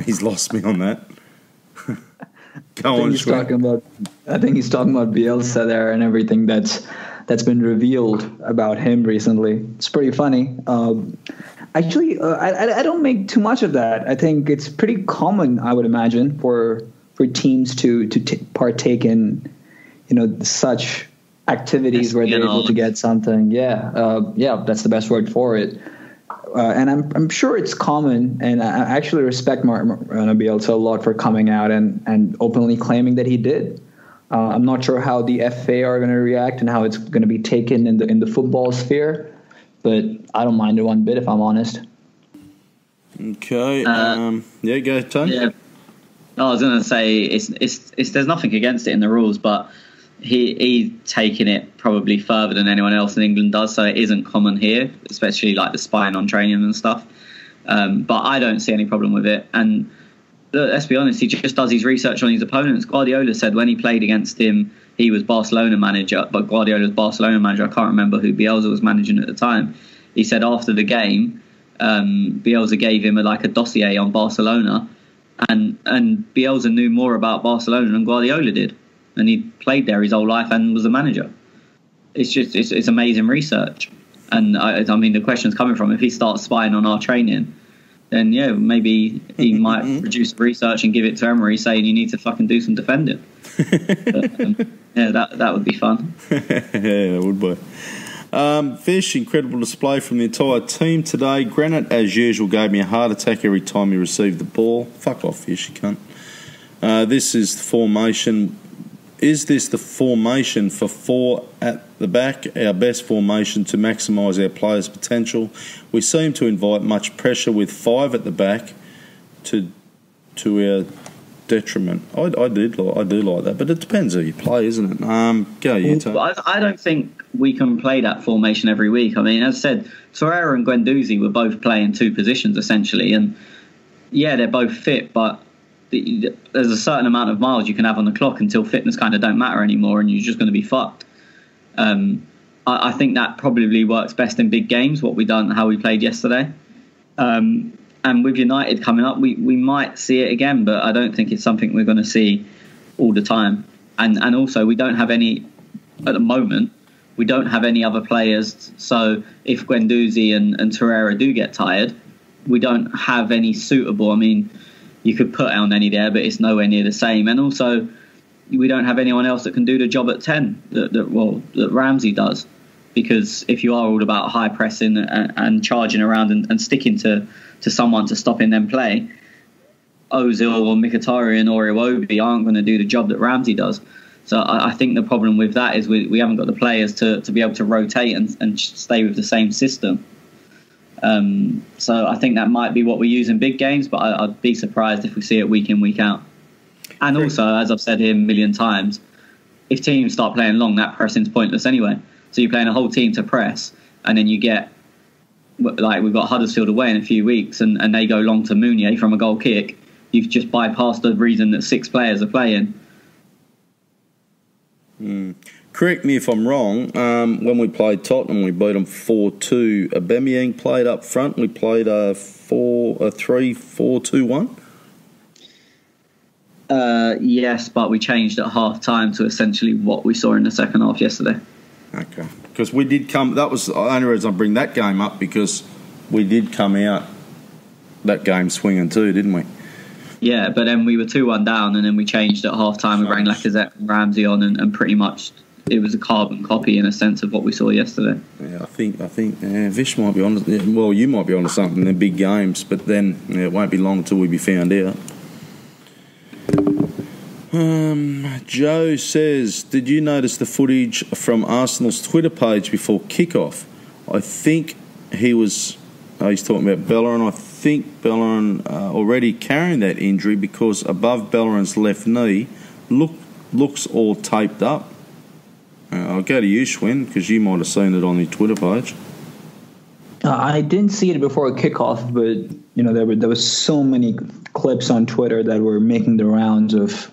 Speaker 1: He's lost me on that. Go on,
Speaker 3: I think he's talking about Bielsa there and everything that's been revealed about him recently. It's pretty funny. Actually, I don't make too much of that. I think it's pretty common, I would imagine, for teams to partake in, such activities where they're able to get something. That's the best word for it. And I'm sure it's common, and I actually respect Martin Bielsa a lot for coming out and openly claiming that he did. I'm not sure how the FA are going to react and how it's going to be taken in the football sphere, but I don't mind it one bit if I'm honest.
Speaker 1: Okay. Go Tony.
Speaker 2: Yeah. I was going to say it's there's nothing against it in the rules, but he's taking it probably further than anyone else in England does, so it isn't common here, especially like the spying on training and stuff. But I don't see any problem with it. And let's be honest, he just does his research on his opponents. Guardiola said when he played against him, he was Barcelona manager, but Guardiola's Barcelona manager, I can't remember who Bielsa was managing at the time. He said after the game, Bielsa gave him a dossier on Barcelona, and Bielsa knew more about Barcelona than Guardiola did. And he played there his whole life and was a manager. It's amazing research. And I mean, the question's coming from, if he starts spying on our training, then maybe he might reduce the research and give it to Emery, saying you need to fucking do some defending. But, that would be fun.
Speaker 1: Yeah, it would be. Fish, incredible display from the entire team today. Granite, as usual, gave me a heart attack every time he received the ball. Fuck off, Fish, you cunt. This is the formation. Is this the formation for 4 at the back, our best formation to maximise our players' potential? We seem to invite much pressure with 5 at the back to our detriment. I do like that, but it depends who you play, isn't it? Go you, Tony.
Speaker 2: I don't think we can play that formation every week. I mean, as I said, Torreira and Guendouzi were both playing 2 positions essentially, and they're both fit, but there's a certain amount of miles you can have on the clock until fitness kind of don't matter anymore, and you're just going to be fucked. I think that probably works best in big games, how we played yesterday. And with United coming up, we might see it again, but I don't think it's something we're going to see all the time. And also, we don't have any, at the moment, we don't have any other players. So if Guendouzi and Torreira do get tired, we don't have any suitable. I mean, you could put El Neni there, but it's nowhere near the same. And also, we don't have anyone else that can do the job at 10 that Ramsey does. Because if you are all about high pressing and charging around and sticking to someone to stop in them play, Ozil or Mkhitaryan or Iwobi aren't going to do the job that Ramsey does. So I think the problem with that is we haven't got the players to be able to rotate and stay with the same system. So I think that might be what we use in big games, but I'd be surprised if we see it week in, week out. And also, as I've said here a million times, if teams start playing long, that pressing's pointless anyway. So you're playing a whole team to press, and then you get, like we've got Huddersfield away in a few weeks, and they go long to Mounier from a goal kick. You've just bypassed the reason that 6 players are playing.
Speaker 1: Correct me if I'm wrong. When we played Tottenham, we beat them 4-2. Aubameyang played up front. We played a 3-4-2-1.
Speaker 2: Yes, but we changed at half time to essentially what we saw in the second half yesterday.
Speaker 1: Okay, because we did come. That was the only reason I bring that game up, because we did come out that game swinging too, didn't we?
Speaker 2: Yeah, but then we were 2-1 down, and then we changed at half-time. We rang Lacazette and Ramsey on, and pretty much it was a carbon copy in a sense of what we saw yesterday.
Speaker 1: Yeah, I think Vish might be on. Well, you might be on to something in the big games, but then it won't be long until we be found out. Joe says, did you notice the footage from Arsenal's Twitter page before kickoff? I think he's talking about Bellerin. I think Bellerin already carrying that injury because above Bellerin's left knee looks all taped up. I'll go to you, Schwinn, because you might have seen it on the Twitter page.
Speaker 3: I didn't see it before kickoff, but there was so many clips on Twitter that were making the rounds of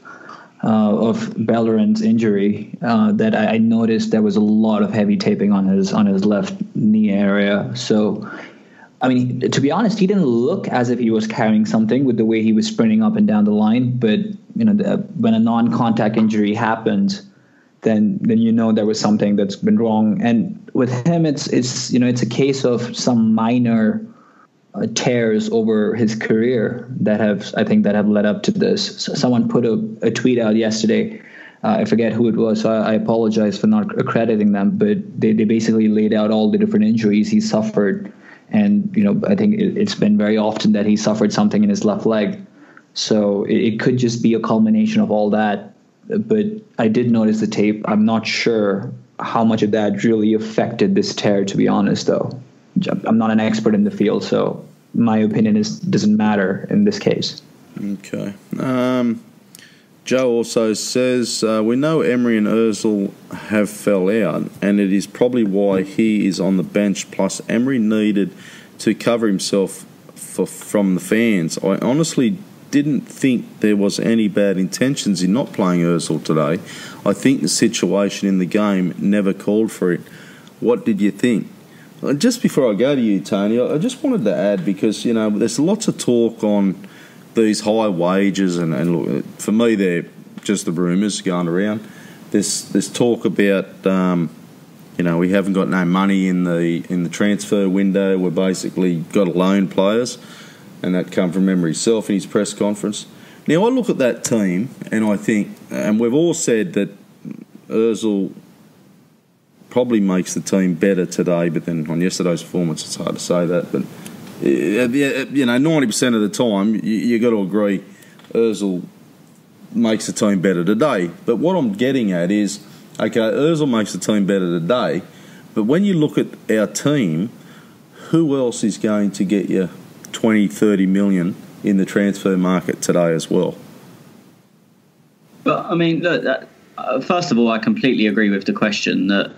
Speaker 3: Bellerin's injury that I noticed there was a lot of heavy taping on his left knee area. So, I mean, to be honest, he didn't look as if he was carrying something with the way he was sprinting up and down the line. But when a non-contact injury happens, then there was something that's been wrong. And with him, it's a case of some minor tears over his career that have led up to this. So someone put a tweet out yesterday. I forget who it was, so I apologize for not accrediting them, but they basically laid out all the different injuries he suffered. And, I think it's been very often that he suffered something in his left leg. So it could just be a culmination of all that. But I did notice the tape. I'm not sure how much of that really affected this tear, to be honest, though. I'm not an expert in the field, so my opinion doesn't matter in this case.
Speaker 1: Okay. Joe also says, we know Emery and Ozil have fell out, and it is probably why he is on the bench, plus Emery needed to cover himself from the fans. I honestly didn't think there was any bad intentions in not playing Ozil today. I think the situation in the game never called for it. What did you think? Just before I go to you, Tony, I just wanted to add, because, there's lots of talk on these high wages, and look, for me, they're just the rumours going around. There's talk about, we haven't got no money in the transfer window. We've basically got to loan players, and that come from Emery himself in his press conference. Now, I look at that team, and I think, and we've all said that Ozil probably makes the team better today, but then on yesterday's performance, it's hard to say that. But 90% of the time, you got to agree, Ozil makes the team better today. But what I'm getting at is, okay, Ozil makes the team better today, but when you look at our team, who else is going to get you 20, 30 million in the transfer market today as well?
Speaker 2: But I mean, look, first of all, I completely agree with the question that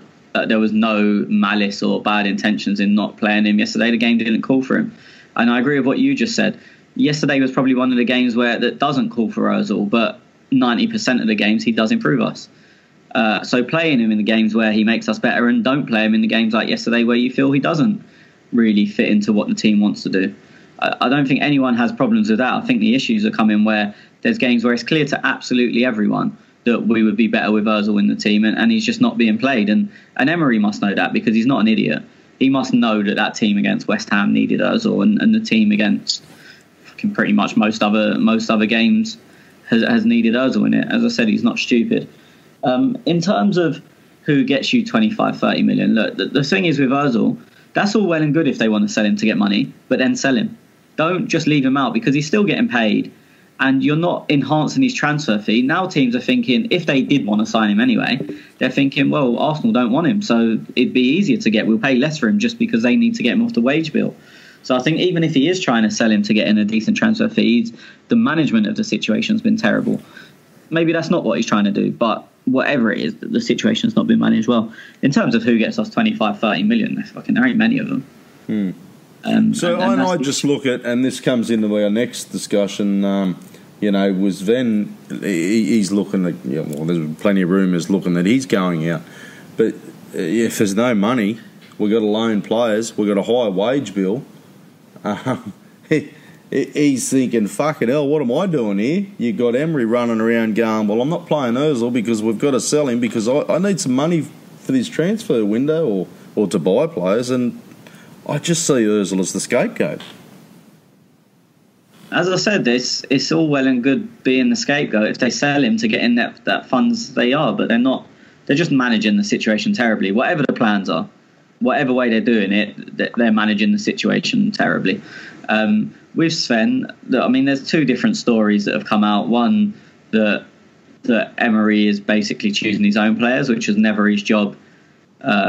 Speaker 2: there was no malice or bad intentions in not playing him yesterday. The game didn't call for him, and I agree with what you just said. Yesterday was probably one of the games that doesn't call for Ozil, but 90% of the games he does improve us. So playing him in the games where he makes us better, and don't play him in the games like yesterday where you feel he doesn't really fit into what the team wants to do. I don't think anyone has problems with that. I think the issues are coming where there's games where it's clear to absolutely everyone that we would be better with Ozil in the team, and he's just not being played. And Emery must know that, because he's not an idiot. He must know that team against West Ham needed Ozil, and the team against pretty much most other games has needed Ozil in it. As I said, he's not stupid. In terms of who gets you 25, 30 million, look, the thing is with Ozil, that's all well and good if they want to sell him to get money, but then sell him. Don't just leave him out, because he's still getting paid, and you're not enhancing his transfer fee. Now teams are thinking, if they did want to sign him anyway, they're thinking, well, Arsenal don't want him, so it'd be easier to get. We'll pay less for him just because they need to get him off the wage bill. So I think even if he is trying to sell him to get in a decent transfer fee, the management of the situation has been terrible. Maybe that's not what he's trying to do, but whatever it is, the situation's not been managed well. In terms of who gets us 25, 30 million, there ain't many of them.
Speaker 1: I just look at, and this comes into our next discussion, was Sven, he's looking at, there's plenty of rumours looking that he's going out. But if there's no money, we've got to loan players, we've got a high wage bill. He's thinking, fucking hell, what am I doing here? You got Emery running around going, well, I'm not playing Ozil because we've got to sell him because I need some money for this transfer window or to buy players, and I just see Ozil as the scapegoat.
Speaker 2: as I said, it's all well and good being the scapegoat if they sell him to get in that funds they are, but they're not. They're just managing the situation terribly. Whatever the plans are, whatever way they're doing it, they're managing the situation terribly. With Sven, I mean, there's two different stories that have come out. One, that Emery is basically choosing his own players, which is never his job,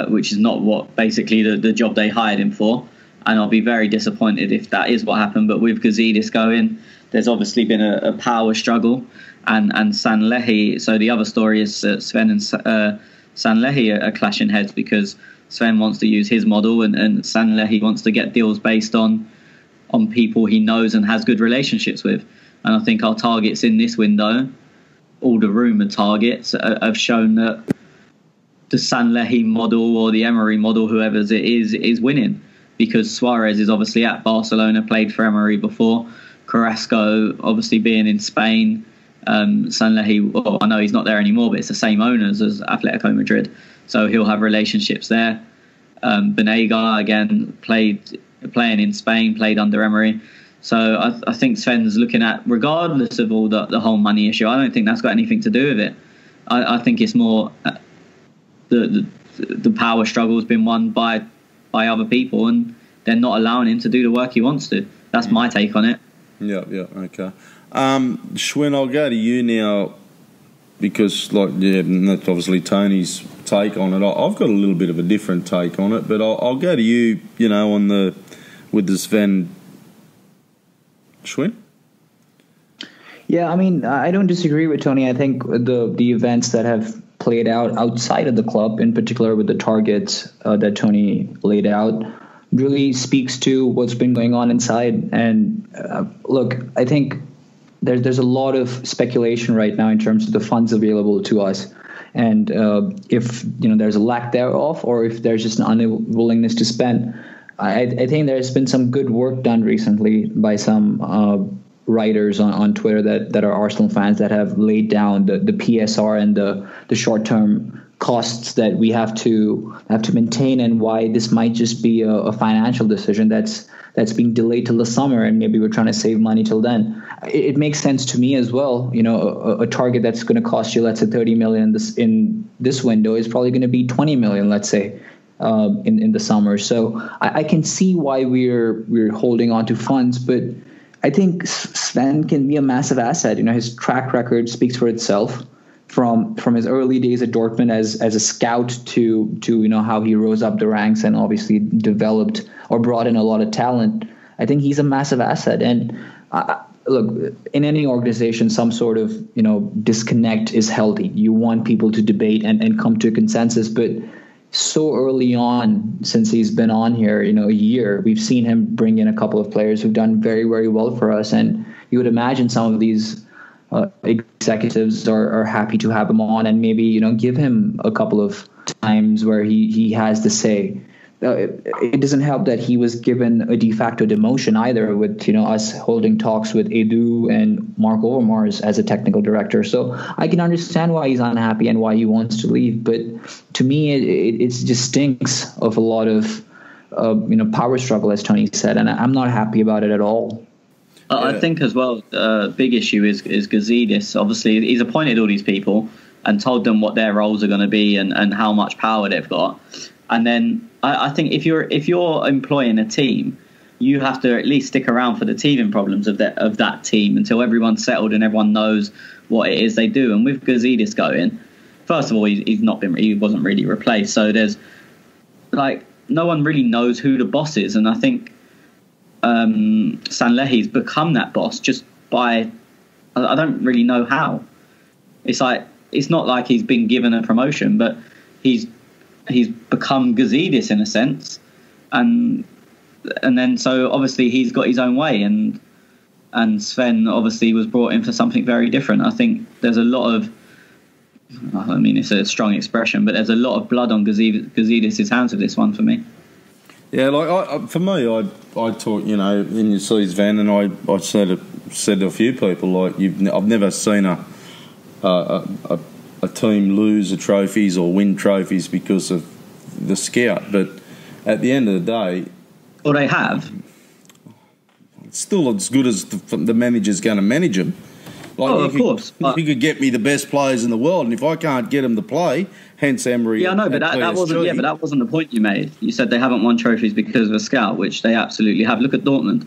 Speaker 2: which is not what basically the job they hired him for. And I'll be very disappointed if that is what happened. But with Gazidis going, there's obviously been a power struggle. And Sanllehi, so the other story is Sven and Sanllehi are clashing heads because Sven wants to use his model and Sanllehi wants to get deals based on people he knows and has good relationships with. And I think our targets in this window, all the rumoured targets, have shown that the Sanllehi model or the Emery model, whoever's it is winning. Because Suarez is obviously at Barcelona, played for Emery before. Carrasco, obviously being in Spain. Sanllehi, well, I know he's not there anymore, but it's the same owners as Atletico Madrid. So he'll have relationships there. Banega, again, playing in Spain, played under Emery. So I think Sven's looking at, regardless of all the whole money issue, I don't think that's got anything to do with it. I think it's more the power struggle has been won by other people, and they're not allowing him to do the work he wants to. That's my take on it.
Speaker 1: Yeah, okay. Schwinn, I'll go to you now because, that's obviously Tony's take on it. I've got a little bit of a different take on it, but I'll go to you. With the Sven. Schwinn?
Speaker 3: Yeah, I mean, I don't disagree with Tony. I think the events that have played out outside of the club, in particular with the targets that Tony laid out, really speaks to what's been going on inside. And look, I think there's a lot of speculation right now in terms of the funds available to us. And if there's a lack thereof, or if there's just an unwillingness to spend, I think there's been some good work done recently by some writers on Twitter that are Arsenal fans that have laid down the PSR and the short-term costs that we have to maintain, and why this might just be a financial decision that's being delayed till the summer, and maybe we're trying to save money till then. It makes sense to me as well. A target that's going to cost you, let's say, 30 million in this window is probably going to be 20 million, let's say, in the summer. So I can see why we're holding on to funds, but I think Sven can be a massive asset. His track record speaks for itself. From his early days at Dortmund as a scout to how he rose up the ranks and obviously developed or brought in a lot of talent. I think he's a massive asset. And look, in any organization, some sort of disconnect is healthy. You want people to debate and come to a consensus, but so early on, since he's been on here, a year, we've seen him bring in a couple of players who've done very, very well for us. And you would imagine some of these executives are happy to have him on, and maybe give him a couple of times where he has the say. It doesn't help that he was given a de facto demotion either, with us holding talks with Edu and Mark Overmars as a technical director. So I can understand why he's unhappy and why he wants to leave. But to me, it just stinks of a lot of power struggle, as Tony said, and I'm not happy about it at all.
Speaker 2: I think as well, big issue is Gazidis. Obviously, he's appointed all these people and told them what their roles are going to be and how much power they've got. And then I think if you're employing a team, you have to at least stick around for the teething problems of that team until everyone's settled and everyone knows what it is they do. And with Gazidis going, first of all, he wasn't really replaced. So there's no one really knows who the boss is, and I think Sanllehi's become that boss just by, I don't really know how. It's not like he's been given a promotion, but he's become Gazidis in a sense, and then so obviously he's got his own way, and Sven obviously was brought in for something very different. I think there's a lot of, I mean, it's a strong expression, but there's a lot of blood on Gazidis' hands with this one for me.
Speaker 1: Yeah, for me, I talk, in you see Sven, and I said to a few people, I've never seen a team lose a trophies or win trophies because of the scout. But at the end of the day,
Speaker 2: well, they have.
Speaker 1: still as good as the manager's going to manage them. Like
Speaker 2: of course.
Speaker 1: You could get me the best players in the world, and if I can't get them to play, hence Emery.
Speaker 2: Yeah, I know, but that wasn't. Yeah, but that wasn't the point you made. You said they haven't won trophies because of a scout, which they absolutely have. Look at Dortmund.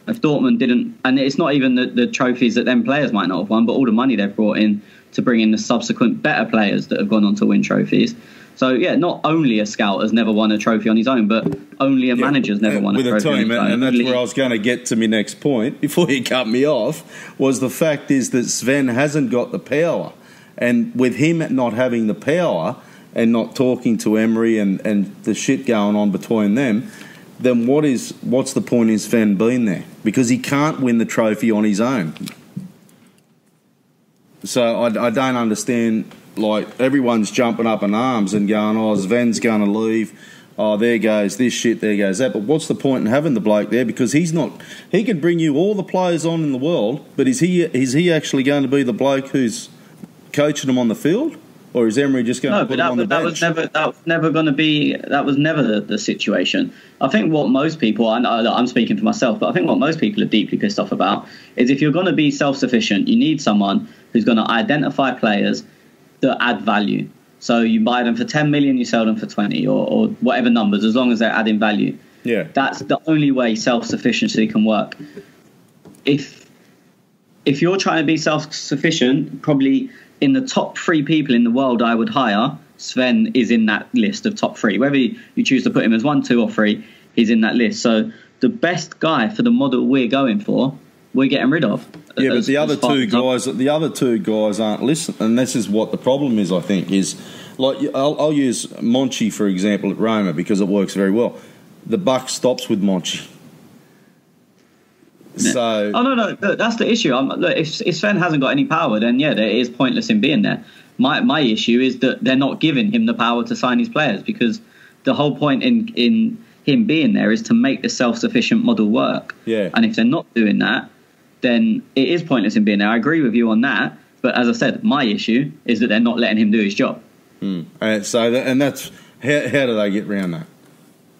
Speaker 2: If Dortmund didn't, and it's not even the trophies that them players might not have won, but all the money they've brought in to bring in the subsequent better players that have gone on to win trophies. So, yeah, not only a scout has never won a trophy on his own, but only a manager's never won a trophy on his own.
Speaker 1: And that's where I was going to get to my next point, before you cut me off, was the fact is that Sven hasn't got the power. And with him not having the power and not talking to Emery and the shit going on between them, then what's the point in Sven being there? Because he can't win the trophy on his own. So I don't understand. Like, everyone's jumping up in arms and going, oh, Sven's going to leave. Oh, there goes this shit, there goes that. But what's the point in having the bloke there? Because he could bring you all the players on in the world, but is he actually going to be the bloke who's coaching them on the field? Or is Emery just going to put him on the bench?
Speaker 2: That was never the situation. I think what most people, I'm speaking for myself, but I think what most people are deeply pissed off about is if you're going to be self-sufficient, you need someone who's going to identify players that add value. So you buy them for 10 million, you sell them for 20 or whatever numbers, as long as they're adding value.
Speaker 1: Yeah.
Speaker 2: That's the only way self-sufficiency can work. If you're trying to be self-sufficient, probably in the top 3 people in the world I would hire, Sven is in that list of top 3. Whether you choose to put him as 1, 2 or 3, he's in that list. So the best guy for the model we're going for, we're getting rid of.
Speaker 1: Yeah, but the other two guys aren't listening, and this is what the problem is. I think is like I'll use Monchi for example at Roma because it works very well. The buck stops with Monchi.
Speaker 2: Yeah.
Speaker 1: So
Speaker 2: no, that's the issue. Look, if Sven hasn't got any power, then yeah, it is pointless in being there. My issue is that they're not giving him the power to sign his players, because the whole point in him being there is to make the self-sufficient model work.
Speaker 1: Yeah. And
Speaker 2: if they're not doing that, then it is pointless in being there. I agree with you on that, but as I said, my issue is that they're not letting him do his job.
Speaker 1: And that's how do they get around that?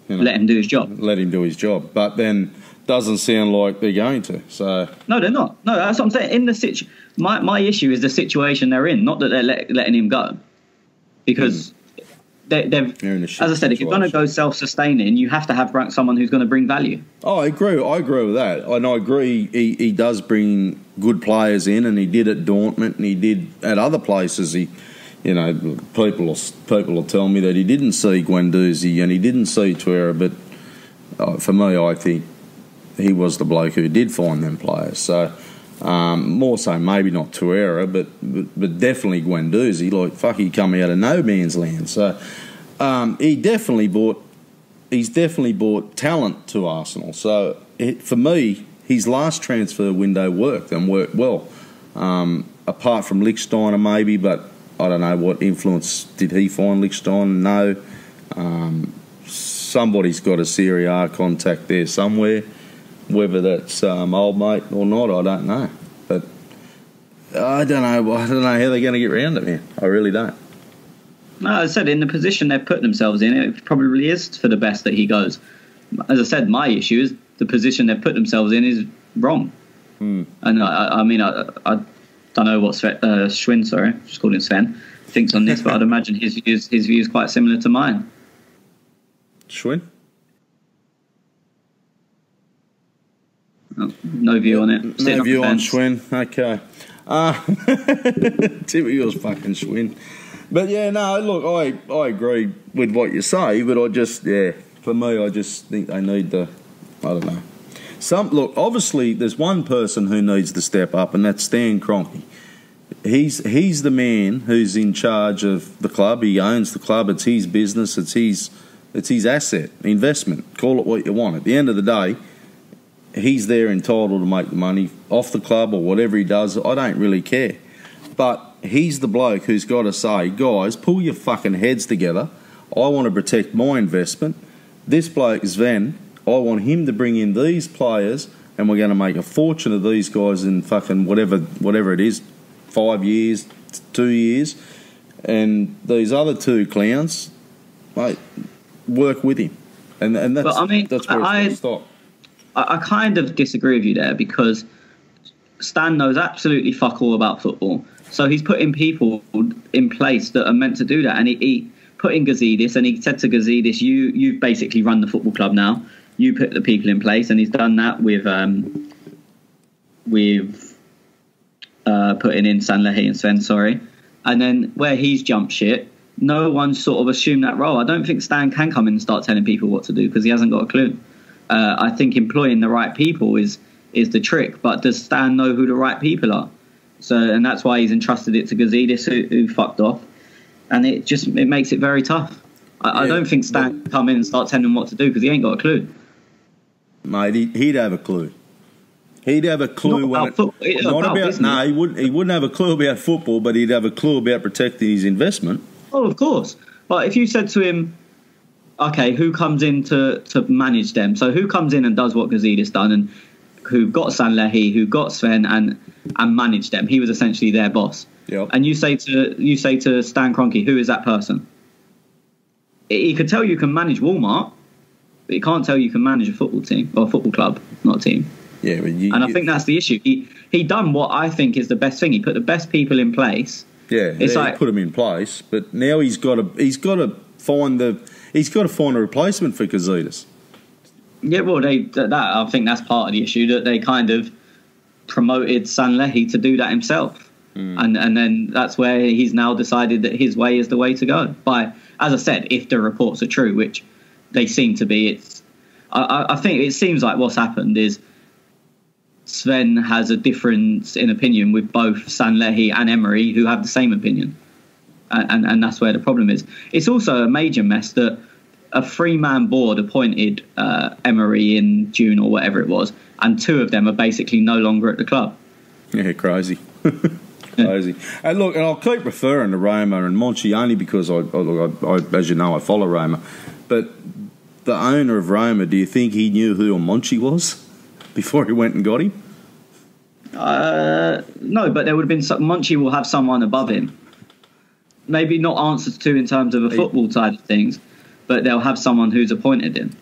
Speaker 1: You know,
Speaker 2: let him do his job.
Speaker 1: Let him do his job, but then doesn't sound like they're going to. So
Speaker 2: no, they're not. No, that's what I'm saying. In the my issue is the situation they're in, not that they're letting him go, because they've. As I said, if you're going to go self-sustaining, you have to have someone who's going to bring value.
Speaker 1: Oh, I agree with that, and I agree he does bring good players in, and he did at Dortmund, and he did at other places. People will tell me that he didn't see Guendouzi and he didn't see Tuera, but for me, I think he was the bloke who did find them players. So more so, maybe not Tuera, but definitely Guendouzi. Like, fuck, he come out of no man's land. So he's definitely brought talent to Arsenal. So for me, his last transfer window worked well. Apart from Lichtsteiner maybe, but I don't know what influence did he find Lichtsteiner. No. Somebody's got a Serie A contact there somewhere. Whether that's old mate or not, I don't know. But I don't know how they're going to get around it, man. I really don't.
Speaker 2: No, as I said, in the position they've put themselves in, it probably is for the best that he goes. As I said, my issue is the position they've put themselves in is wrong. And I don't know what Schwinn, sorry, just called him Sven, thinks on this, but I'd imagine his view is quite similar to mine.
Speaker 1: Schwinn?
Speaker 2: No view on it.
Speaker 1: No view on Schwinn. Okay. Typical fucking Schwinn. But yeah, no, look, I agree with what you say, but for me, I just think they need I don't know. Look, obviously, there's one person who needs to step up, and that's Stan Kroenke. He's the man who's in charge of the club. He owns the club. It's his business. It's his asset, investment. Call it what you want. At the end of the day, he's there entitled to make the money off the club or whatever he does. I don't really care. But he's the bloke who's got to say, guys, pull your fucking heads together. I want to protect my investment. This bloke, Sven, I want him to bring in these players, and we're going to make a fortune of these guys in fucking whatever it is, 5 years, 2 years. And these other two clowns, mate, work with him. And that's where it's going to stop.
Speaker 2: I kind of disagree with you there, because Stan knows absolutely fuck all about football. So he's putting people in place that are meant to do that. And he put in Gazidis, and he said to Gazidis, you basically run the football club now. You put the people in place. And he's done that with putting in Sanllehi and Sven, sorry. And then where he's jumped shit, no one sort of assumed that role. I don't think Stan can come in and start telling people what to do, because he hasn't got a clue. I think employing the right people is the trick. But does Stan know who the right people are? So, and that's why he's entrusted it to Gazidis, who fucked off. And it makes it very tough. I don't think Stan can come in and start telling them what to do, because he ain't got a clue.
Speaker 1: Mate, he'd have a clue. He'd have a clue. He wouldn't have a clue about football, but he'd have a clue about protecting his investment.
Speaker 2: Oh, of course. But if you said to him, okay, who comes in to manage them? So who comes in and does what Gazidis done, and who got Sanllehi, who got Sven, and managed them? He was essentially their boss.
Speaker 1: Yep.
Speaker 2: And you say to Stan Kroenke, who is that person? He could tell you can manage Walmart, but he can't tell you can manage a football team or a football club, not a team.
Speaker 1: Yeah, but
Speaker 2: I think that's the issue. He done what I think is the best thing. He put the best people in place.
Speaker 1: Yeah, he put them in place, but now he's got to find a replacement for Gazidis.
Speaker 2: Yeah, well, I think that's part of the issue, that they kind of promoted Sanllehi to do that himself, and then that's where he's now decided that his way is the way to go. As I said, if the reports are true, which they seem to be, I think it seems like what's happened is Sven has a difference in opinion with both Sanllehi and Emery, who have the same opinion, and that's where the problem is. It's also a major mess that a 3-man board appointed Emery in June or whatever it was, and 2 of them are basically no longer at the club.
Speaker 1: Yeah, crazy. Crazy. And look, and I'll keep referring to Roma and Monchi only because I, as you know, I follow Roma. But the owner of Roma, do you think he knew who Monchi was before he went and got him?
Speaker 2: No, but there would have been Monchi will have someone above him. Maybe not answers to in terms of a football side of things, but they'll have someone who's appointed him.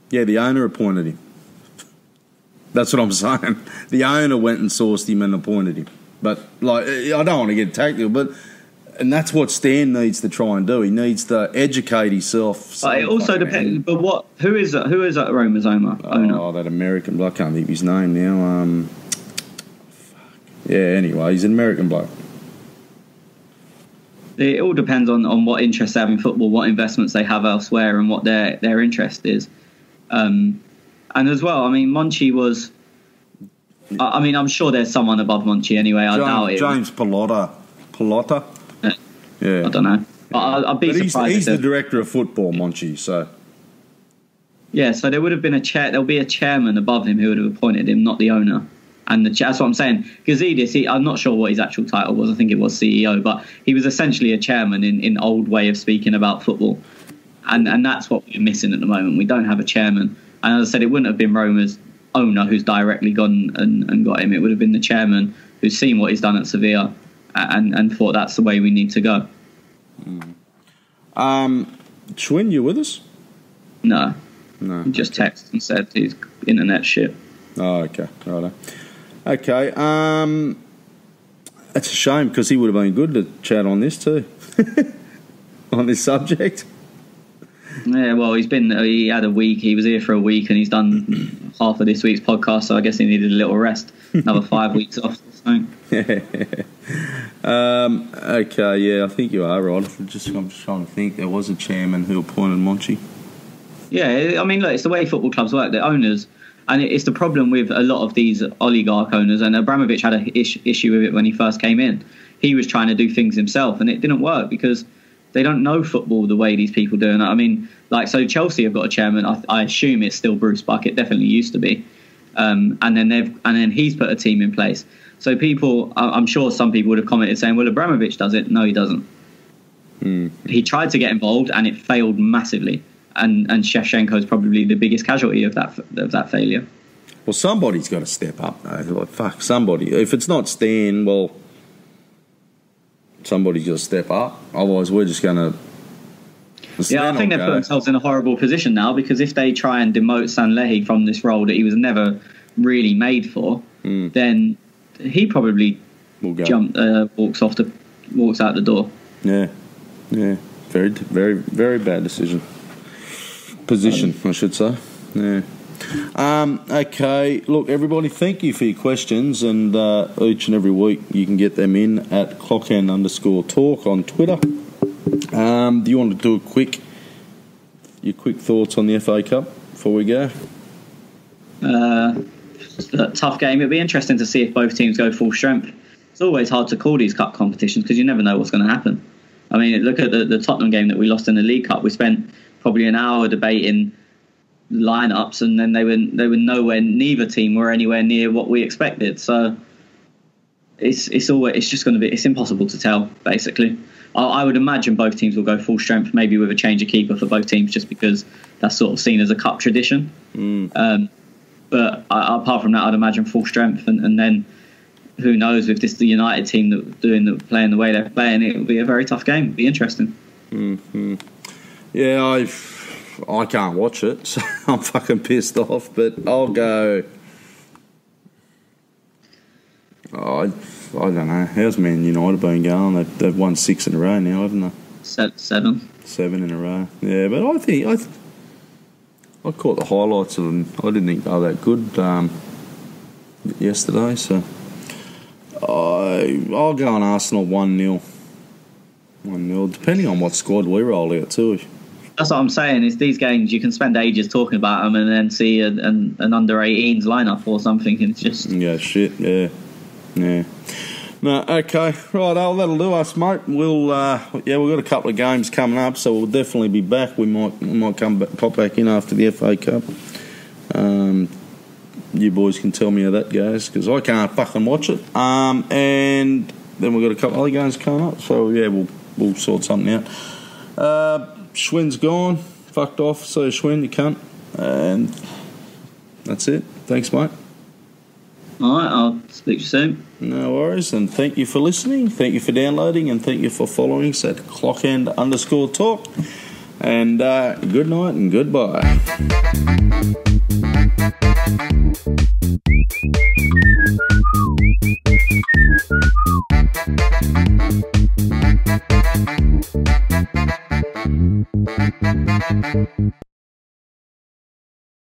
Speaker 2: Yeah,
Speaker 1: the owner appointed him. That's what I'm saying. The owner went and sourced him and appointed him. But like, I don't want to get tactical, and that's what Stan needs to try and do. He needs to educate himself.
Speaker 2: But it also depends. But who is Roma's owner?
Speaker 1: Oh, that American bloke. I can't think of his name now. Yeah. Anyway, he's an American bloke.
Speaker 2: It all depends on what interest they have in football, what investments they have elsewhere, and what their interest is. And as well, I mean, Monchi was. I mean, I'm sure there's someone above Monchi anyway. I doubt it.
Speaker 1: James Pallotta. Yeah.
Speaker 2: I don't know. I'd be surprised.
Speaker 1: He's the director of football, Monchi. So.
Speaker 2: Yeah, so there would have been there'll be a chairman above him who would have appointed him, not the owner. And that's what I'm saying. Gazidis, I'm not sure what his actual title was. I think it was CEO, but he was essentially a chairman in old way of speaking about football. And that's what we're missing at the moment. We don't have a chairman. And as I said, it wouldn't have been Roma's owner who's directly gone and got him. It would have been the chairman who's seen what he's done at Sevilla and thought that's the way we need to go.
Speaker 1: Schwinn, you with us?
Speaker 2: No. He just texted and said his internet shit.
Speaker 1: Oh, okay. Righto. Okay. It's a shame because he would have been good to chat on this too. On this subject.
Speaker 2: Yeah, well, he had a week. He was here for a week and he's done half of this week's podcast, so I guess he needed a little rest. Another 5 weeks off or something.
Speaker 1: Okay, yeah, I think you are right. I'm just trying to think. There was a chairman who appointed Monchi.
Speaker 2: Yeah, I mean, look, it's the way football clubs work. The owners, and it's the problem with a lot of these oligarch owners, and Abramovich had an issue with it when he first came in. He was trying to do things himself, and it didn't work because they don't know football the way these people do. And I mean, like, so Chelsea have got a chairman. I assume it's still Bruce Buck. It definitely used to be. And then he's put a team in place. So people, I'm sure some people would have commented saying, "Well, Abramovich does it." No, he doesn't. He tried to get involved, and it failed massively. And Shevchenko is probably the biggest casualty of that failure.
Speaker 1: Well, somebody's got to step up, though. Like, fuck, somebody. If it's not Stan, well, somebody's got to step up. Otherwise, we're just going to
Speaker 2: Yeah, I think they've put themselves in a horrible position now, because if they try and demote Sanlehi from this role that he was never really made for, then he probably walks out the door.
Speaker 1: Yeah. Very, very, very bad position, I should say. Yeah. Okay, look, everybody, thank you for your questions, and each and every week you can get them in at @clockend_talk on Twitter. Do you want to do your quick thoughts on the FA Cup before we go?
Speaker 2: It's a tough game. It'll be interesting to see if both teams go full strength. It's always hard to call these cup competitions because you never know what's going to happen. I mean, look at the Tottenham game that we lost in the League Cup. We spent probably an hour debating lineups, and then they were nowhere. Neither team were anywhere near what we expected. So it's impossible to tell. Basically, I would imagine both teams will go full strength, maybe with a change of keeper for both teams, just because that's sort of seen as a cup tradition. But apart from that, I'd imagine full strength, and then who knows, with the United team playing the way they're playing, it will be a very tough game. It'll be interesting.
Speaker 1: Mm-hmm. Yeah, I can't watch it, so I'm fucking pissed off. But I'll go. I don't know. How's Man United been going? They've won 6 in a row now, haven't they?
Speaker 2: 7
Speaker 1: in a row. Yeah, but I think I caught the highlights of them. I didn't think they were that good yesterday, so I'll go on Arsenal 1-0. 1-0, depending on what squad we roll out too.
Speaker 2: That's what I'm saying, is these games you can spend ages talking about them and then see an under-18s lineup or something, and it's just...
Speaker 1: Yeah, shit, yeah. No, okay, right, that'll do us, mate. We've got a couple of games coming up, so we'll definitely be back. We might pop back in after the FA Cup. You boys can tell me how that goes, because I can't fucking watch it. And then we've got a couple other games coming up, so yeah, we'll sort something out. Schwinn's gone, fucked off, so Schwinn, you cunt. And that's it. Thanks, mate.
Speaker 2: Alright, I'll speak to you soon.
Speaker 1: No worries, and thank you for listening, thank you for downloading, and thank you for following us at @clockend_talk. And good night and goodbye.